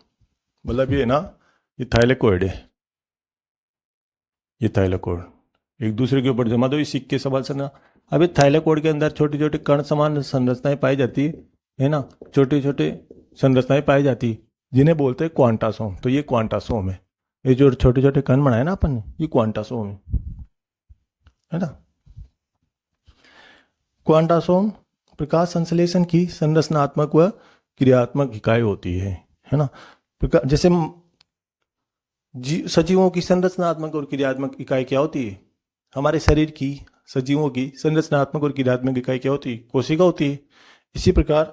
मतलब ये ना, ये थाइलेकोइड है, ये थाइलेकोइड। एक दूसरे के ऊपर जमा दो, ये सिक्के सवाल से। अब ये थाइलेकोइड के अंदर छोटे छोटे कण समान संरचनाएं पाई जाती है ना, छोटे छोटे संरचनाएं पाई जाती जिन्हें बोलते हैं क्वांटासोम। तो ये क्वांटासोम है। ये जो छोटे छोटे कण बनाए ना अपन ने, ये क्वांटासोम है ना। क्वांटासोम प्रकाश संश्लेषण की संरचनात्मक व क्रियात्मक इकाई होती है ना। जैसे सजीवों की संरचनात्मक और क्रियात्मक इकाई क्या होती है? हमारे शरीर की सजीवों की संरचनात्मक और क्रियात्मक इकाई क्या होती है? कोशिका होती है। इसी प्रकार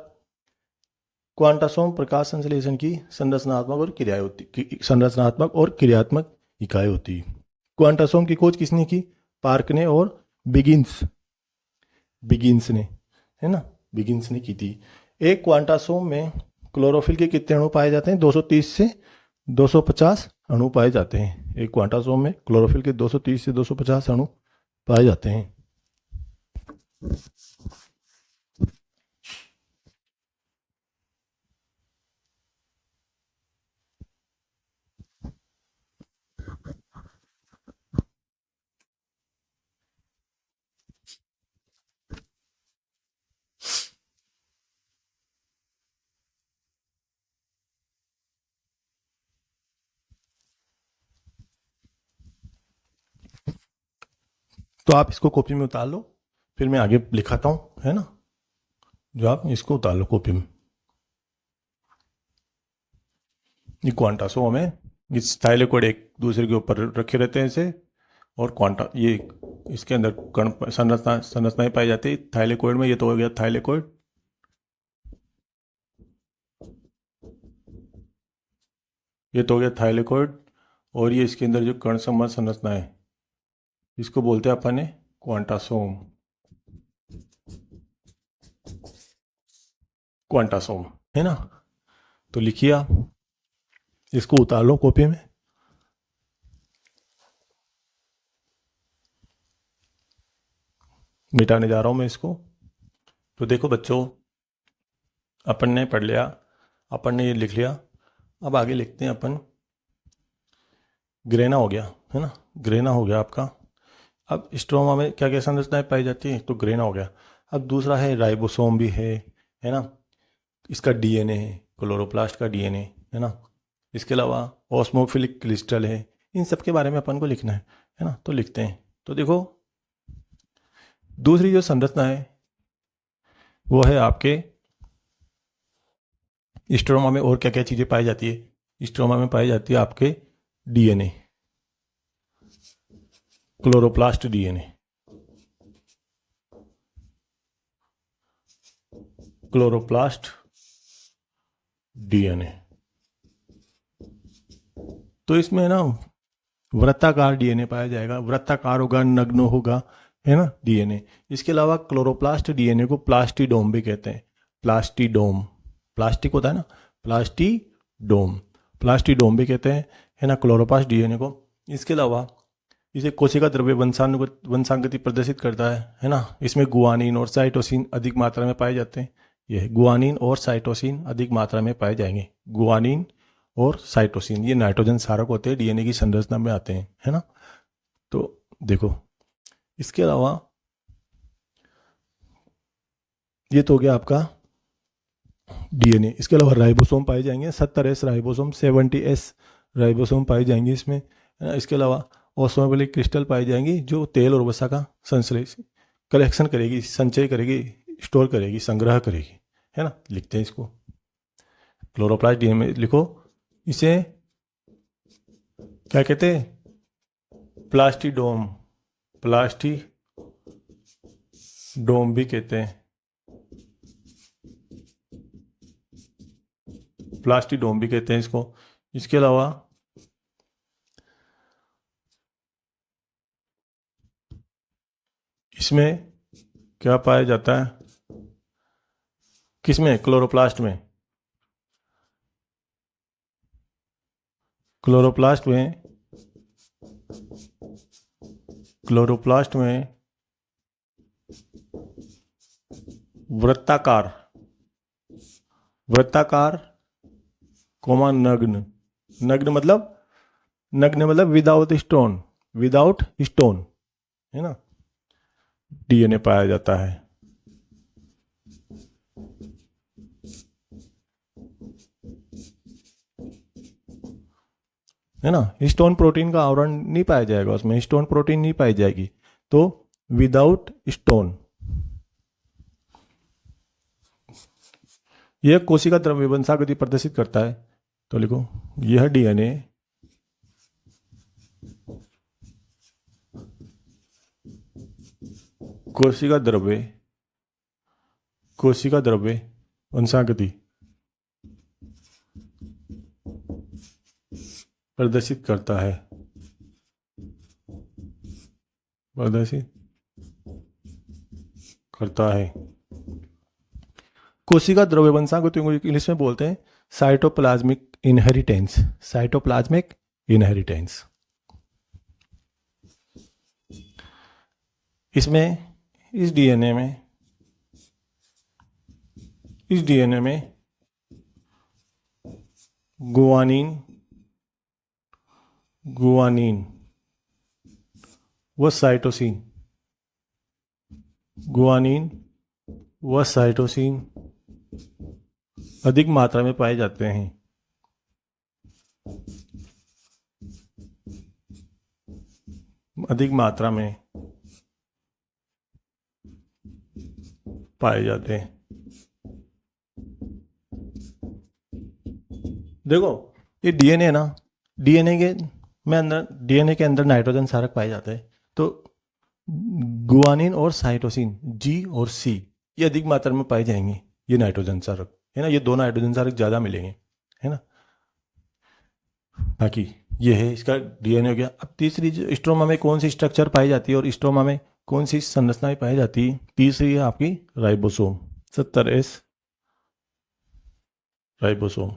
क्वांटासोम प्रकाश संश्लेषण की संरचनात्मक और क्रियात्मक इकाई होती है। क्वांटासोम की खोज किसने की? पार्कने और बिगिंस ने, है ना, बिगिंस ने की थी। एक क्वांटासोम में क्लोरोफिल के कितने अणु पाए जाते हैं? 230 से 250 अणु पाए जाते हैं। एक क्वांटासोम में क्लोरोफिल के 230 से 250 अणु पाए जाते हैं। तो आप इसको कॉपी में उतार लो, फिर मैं आगे लिखाता हूँ, है ना। जो आप इसको उतार लो कॉपी में। ये क्वांटासोम है, इस थाइलेकोइड एक दूसरे के ऊपर रखे रहते हैं इसे, और क्वांटा ये इसके अंदर कण संरचनाएं पाई जाती है थाइलेकोइड में। ये तो हो गया थाइलेकोइड। ये तो हो गया थाइलेकोइड। और ये इसके अंदर जो कण समान संरचना है इसको बोलते हैं अपन ने क्वांटासोम। क्वांटासोम, है ना। तो लिखिए आप, इसको उतार लो कॉपी में। मिटाने जा रहा हूं मैं इसको। तो देखो बच्चों, अपन ने पढ़ लिया, अपन ने ये लिख लिया। अब आगे लिखते हैं अपन। ग्रेना हो गया, है ना, ग्रेना हो गया आपका। अब स्ट्रोमा में क्या क्या संरचनाएं पाई जाती है? तो ग्रेना हो गया। अब दूसरा है राइबोसोम भी है ना। इसका डीएनए है, क्लोरोप्लास्ट का डीएनए, है ना। इसके अलावा ऑस्मोफिलिक क्रिस्टल है, इन सब के बारे में अपन को लिखना है ना। तो लिखते हैं। तो देखो, दूसरी जो संरचना है वो है आपके स्ट्रोमा में। और क्या क्या चीज़ें पाई जाती है स्ट्रोमा में? पाई जाती है आपके DNA, chloroplast DNA, chloroplast DNA. तो इसमें ना वृत्ताकार डीएनए पाया जाएगा, वृत्ताकार होगा, नग्न होगा, है ना डीएनए। इसके अलावा क्लोरोप्लास्ट डीएनए को प्लास्टिडोम भी कहते हैं। प्लास्टिडोम, प्लास्टिक होता है ना, प्लास्टिडोम, प्लास्टिडोम भी कहते हैं, है ना, क्लोरोप्लास्ट डीएनए को। इसके अलावा इसे कोशिका द्रव्य वंशानुगति प्रदर्शित करता है ना। इसमें गुआनिन और साइटोसिन अधिक मात्रा में पाए जाते हैं। यह गुआनिन और साइटोसिन अधिक मात्रा में पाए जाएंगे। गुआनिन और साइटोसिन ये नाइट्रोजन क्षारक होते हैं, डीएनए की संरचना में आते हैं, है ना। तो देखो, इसके अलावा ये तो हो गया आपका डीएनए। इसके अलावा राइबोसोम पाए जाएंगे, 70S राइबोसोम, 70S राइबोसोम पाए जाएंगे इसमें, है ना। इसके अलावा ऑस्मोबिलिक क्रिस्टल पाई जाएंगी जो तेल और वसा का संश्लेष कलेक्शन करेगी, संचय करेगी, स्टोर करेगी, संग्रह करेगी, है ना। लिखते हैं इसको, क्लोरोप्लास्ट डीएनए लिखो। इसे क्या कहते हैं? प्लास्टिडोम, प्लास्टिडोम भी कहते हैं, प्लास्टिडोम भी कहते हैं इसको। इसके अलावा इसमें क्या पाया जाता है? किसमें? क्लोरोप्लास्ट में। क्लोरोप्लास्ट में वृत्ताकार, कोमा नग्न, नग्न मतलब विदाउट स्टोन, है ना, डीएनए पाया जाता है। है ना। हिस्टोन प्रोटीन का आवरण नहीं पाया जाएगा उसमें, हिस्टोन प्रोटीन नहीं पाई जाएगी। तो विदाउट स्टोन। यह कोशिका द्रव्य वंशागति प्रदर्शित करता है। तो लिखो, यह डीएनए कोशिका द्रव्य वंशागति प्रदर्शित करता है, कोशिका द्रव्य वंशागति को इंग्लिश में बोलते हैं साइटोप्लाज्मिक इनहेरिटेंस। इसमें इस डीएनए में गुआनिन व साइटोसिन अधिक मात्रा में पाए जाते हैं। देखो, ये डीएनए ना, डीएनए के अंदर नाइट्रोजन क्षारक पाए जाते हैं। तो गुआनिन और साइटोसिन, जी और सी, ये अधिक मात्रा में पाए जाएंगे, ये नाइट्रोजन क्षारक, है ना। ये दो नाइट्रोजन क्षारक ज़्यादा मिलेंगे, है ना। बाकी ये है इसका डीएनए हो गया। अब तीसरी, स्ट्रोमा में कौन सी स्ट्रक्चर पाई जाती है और स्ट्रोमा में कौन सी संरचनाएं पाई जाती है? तीसरी है आपकी राइबोसोम, 70S राइबोसोम।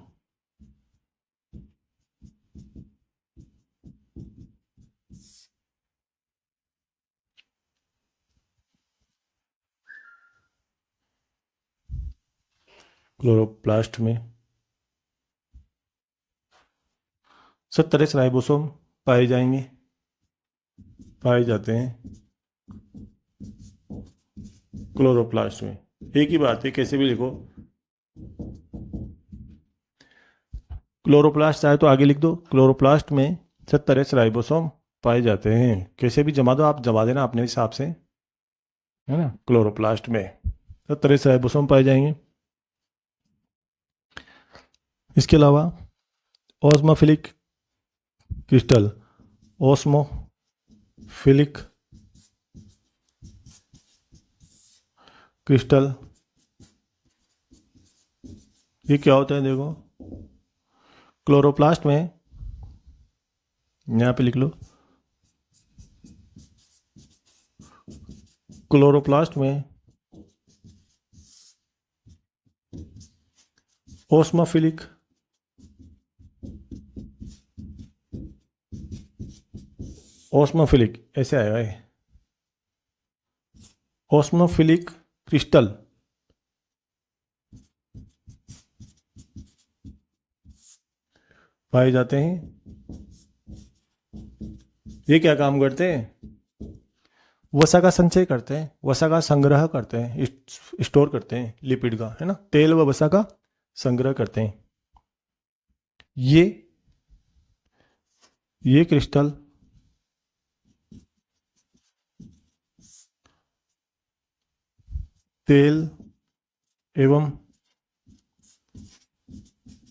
क्लोरोप्लास्ट में 70S राइबोसोम पाए जाते हैं क्लोरोप्लास्ट में। एक ही बात है, कैसे भी लिखो, क्लोरोप्लास्ट चाहे तो आगे लिख दो, क्लोरोप्लास्ट में से तरह से राइबोसोम पाए जाते हैं। कैसे भी जमा दो, आप जमा देना अपने हिसाब से, है ना। क्लोरोप्लास्ट में 70 से राइबोसोम पाए जाएंगे। इसके अलावा ऑस्मोफिलिक क्रिस्टल, ऑस्मोफिलिक क्रिस्टल ये क्या होता है देखो, क्लोरोप्लास्ट में, यहाँ पे लिख लो, क्लोरोप्लास्ट में ऑस्मोफिलिक ऑस्मोफिलिक ऐसे आएगा ये, ऑस्मोफिलिक क्रिस्टल पाए जाते हैं। ये क्या काम करते हैं? वसा का संचय करते हैं, वसा का संग्रह करते हैं, स्टोर करते हैं, लिपिड का, है ना, तेल व वसा का संग्रह करते हैं। ये क्रिस्टल तेल एवं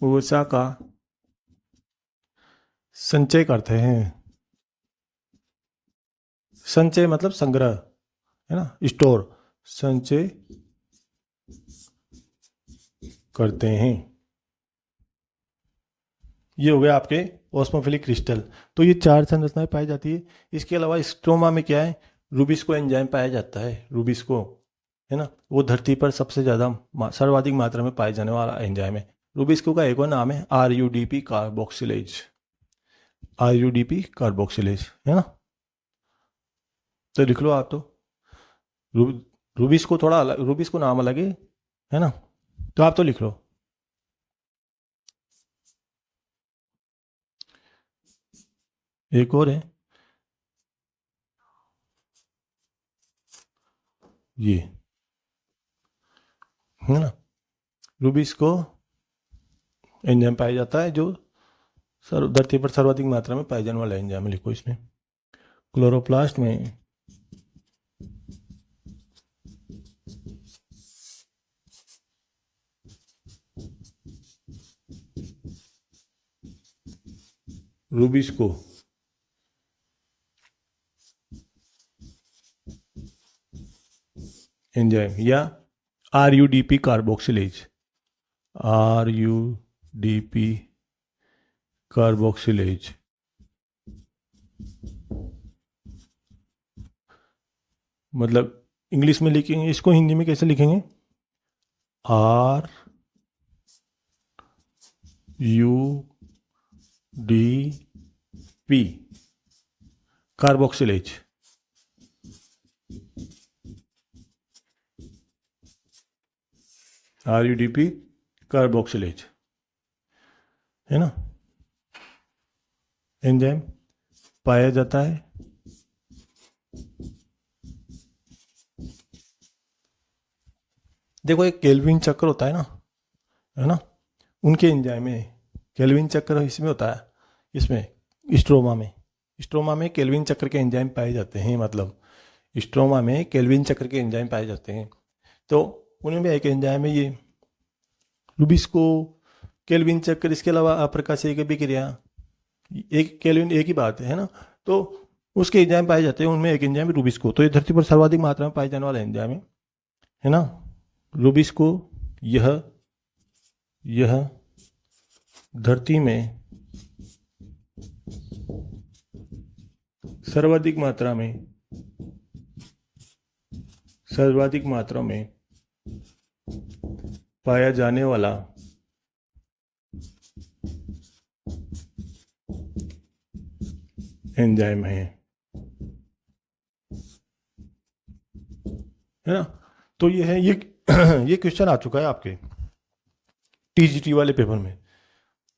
वसा का संचय करते हैं। संचय मतलब संग्रह, है ना, स्टोर, संचय करते हैं। ये हो गया आपके ऑस्मोफिलिक क्रिस्टल। तो ये 4 संरचनाएं पाई जाती है। इसके अलावा स्ट्रोमा में क्या है, रूबिस्को एंजाइम पाया जाता है। रूबिस्को, है ना, वो धरती पर सबसे ज़्यादा सर्वाधिक मात्रा में पाए जाने वाला एंजाइम है। रूबिस्को का एक और नाम है RUDP कार्बोक्सिलेज, RUDP कार्बोक्सिलेज, है ना। तो लिख लो आप तो, रूबिस्को थोड़ा अलग, रूबिस्को नाम अलग है ना, तो आप तो लिख लो। एक और है ये, है ना, रूबिस्को एंजाइम पाया जाता है जो धरती पर सर्वाधिक मात्रा में पाए जाने वाला एंजाइम, लिखो इसमें। क्लोरोप्लास्ट में रूबिस्को एंजाइम या RUDP कार्बोक्सिलेज, RUDP कार्बोक्सिलेज, मतलब इंग्लिश में लिखेंगे इसको, हिंदी में कैसे लिखेंगे, RUDP कार्बोक्सिलेज। RUDP कार्बोक्सिलेज, है ना, एंजाइम पाया जाता है। देखो एक केल्विन चक्र होता है ना, उनके एंजाइम में केल्विन चक्र इसमें होता है, इसमें स्ट्रोमा में केल्विन चक्र के एंजाइम पाए जाते हैं। मतलब स्ट्रोमा में केल्विन चक्र के एंजाइम पाए जाते हैं। तो उनमें एक एंजाइम है ये रूबिस्को, केल्विन चक्र। इसके अलावा अप्रकाशीय अभिक्रिया, एक केल्विन एक ही बात है ना, तो उसके एंजाइम पाए जाते हैं। उनमें एक एंजाइम रूबिस्को, तो ये धरती पर सर्वाधिक मात्रा में पाए जाने वाला एंजाइम है ना, रूबिस्को। यह धरती में सर्वाधिक मात्रा में पाया जाने वाला एंजाइम है ना। तो ये है, ये ये क्वेश्चन आ चुका है आपके TGT वाले पेपर में।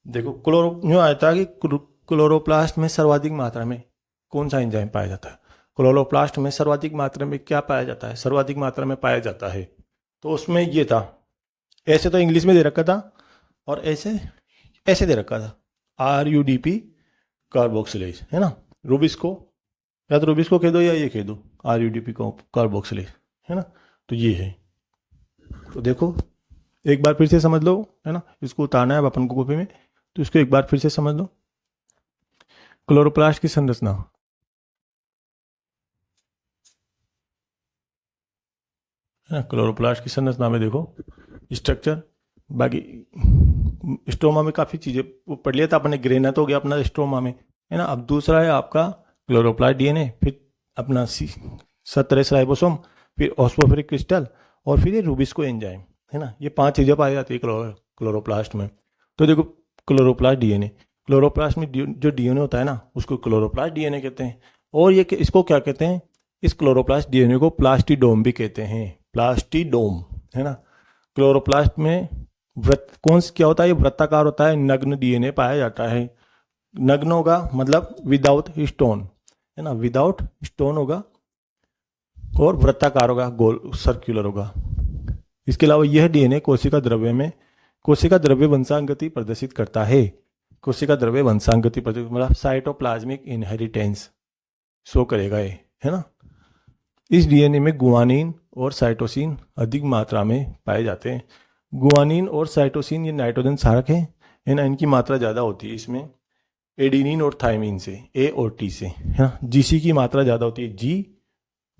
देखो यूँ आता है कि क्लोरोप्लास्ट में सर्वाधिक मात्रा में कौन सा एंजाइम पाया जाता है। क्लोरोप्लास्ट में सर्वाधिक मात्रा में क्या पाया जाता है, सर्वाधिक मात्रा में पाया जाता है। तो उसमें ये था, ऐसे तो इंग्लिश में दे रखा था और ऐसे दे रखा था, RUDP कार्बोक्सिलेज, है ना। रूबिस्को, या तो रूबिस्को कह दो या ये कह दो, RUDP कार्बोक्सिलेज, है ना। तो ये है। तो देखो एक बार फिर से समझ लो, है ना। इसको उतारना है अब अपन को कॉपी में, तो इसको एक बार फिर से समझ लो। क्लोरोप्लास्ट की संरचना, है ना। क्लोरोप्लास्ट की संरचना में देखो स्ट्रक्चर, बाकी स्ट्रोमा में काफ़ी चीज़ें वो पढ़ लिया था अपने, ग्रेनत हो गया अपना स्ट्रोमा में, है ना। अब दूसरा है आपका क्लोरोप्लास्ट DNA, फिर अपना 17S राइबोसोम, फिर ऑस्मोफेरिक क्रिस्टल, और फिर ये रूबिस्को एंजाइम, है ना। ये 5 चीज़ें पाई जाती है क्लोरोप्लास्ट में। तो देखो क्लोरोप्लास्ट DNA, क्लोरोप्लास्ट में जो DNA होता है ना उसको क्लोरोप्लास्ट DNA कहते हैं। और ये इसको क्या कहते हैं, इस क्लोरोप्लास्ट DNA को प्लास्टिडोम भी कहते हैं, प्लास्टिडोम, है ना। क्लोरोप्लास्ट में क्या होता है, ये वृत्ताकार होता है, नग्न DNA पाया जाता है। नग्न होगा मतलब विदाउट स्टोन, है ना, विदाउट स्टोन होगा, और वृत्ताकार होगा, गोल सर्कुलर होगा। इसके अलावा यह DNA कोशिका द्रव्य वंशांगति प्रदर्शित करता है। कोशिका द्रव्य वंशांगति प्रदर्शित मतलब साइटोप्लाज्मिक इनहेरिटेंस शो करेगा ये, है ना। इस DNA में गुआनिन और साइटोसिन अधिक मात्रा में पाए जाते हैं। गुआनिन और साइटोसिन ये नाइट्रोजन क्षारक है ना, इनकी मात्रा ज़्यादा होती है इसमें एडिनिन और थाइमिन से, A और T से, है ना। GC की मात्रा ज़्यादा होती है, G,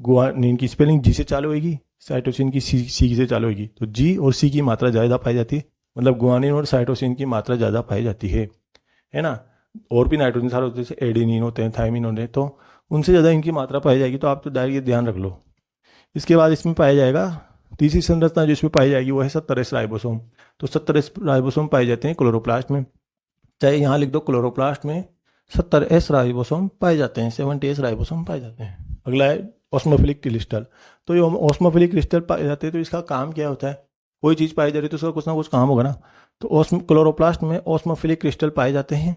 गुआनिन की स्पेलिंग G से चालू होगी, साइटोसिन की C से चालू होगी, तो G और C की मात्रा ज़्यादा पाई जाती है, मतलब गुआनिन और साइटोसिन की मात्रा ज़्यादा पाई जाती है ना। और भी नाइट्रोजन क्षारक होते हैं, जैसे एडिनिन होते हैं, थाइमिन होते हैं, तो उनसे ज़्यादा इनकी मात्रा पाई जाएगी। तो आप तो डायरेक्ट ये ध्यान रख लो। इसके बाद इसमें पाया जाएगा तीसरी संरचना जो इसमें पाई जाएगी वो है 17S राइबोसोम। तो 17S राइबोसोम पाए जाते हैं क्लोरोप्लास्ट में, चाहे यहाँ लिख दो क्लोरोप्लास्ट में 17S राइबोसोम पाए जाते हैं, 70S राइबोसोम पाए जाते हैं। अगला है ऑस्मोफिलिक क्रिस्टल। तो ये ऑस्मोफिलिक क्रिस्टल पाए जाते हैं, तो इसका काम क्या होता है, कोई चीज़ पाई जा रही है तो उसका कुछ ना कुछ काम होगा ना। तो क्लोरोप्लास्ट में ऑस्मोफिलिक क्रिस्टल पाए जाते हैं।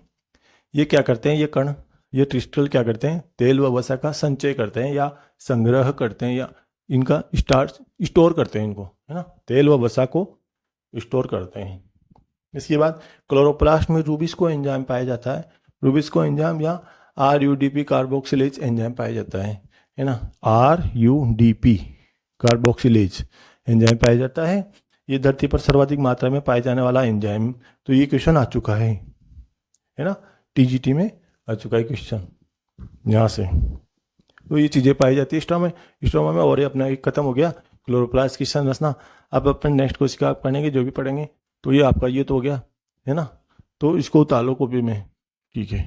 ये क्या करते हैं, ये कण, ये क्रिस्टल क्या करते हैं, तेल व वसा का संचय करते हैं या संग्रह करते हैं, या इनका स्टोर करते हैं इनको, है ना। तेल व वसा को स्टोर करते हैं। इसके बाद क्लोरोप्लास्ट में रूबिस्को एंजाइम पाया जाता है। रूबिस्को एंजाइम या RUDP कार्बोक्सिलेज एंजाइम पाया जाता है ना। RUDP कार्बोक्सिलेज एंजाइम पाया जाता है। ये धरती पर सर्वाधिक मात्रा में पाए जाने वाला एंजाइम। तो ये क्वेश्चन आ चुका है ना, TGT में आ चुका है क्वेश्चन यहाँ से। तो ये चीज़ें पाई जाती है स्ट्रोमा में। और ये अपना एक खत्म हो गया क्लोरोप्लास्ट की संरचना। अब अपन नेक्स्ट कोशिका पढ़ेंगे, जो भी पढ़ेंगे। तो ये आपका ये तो हो गया, है ना। तो इसको उतार लो कॉपी में, ठीक है।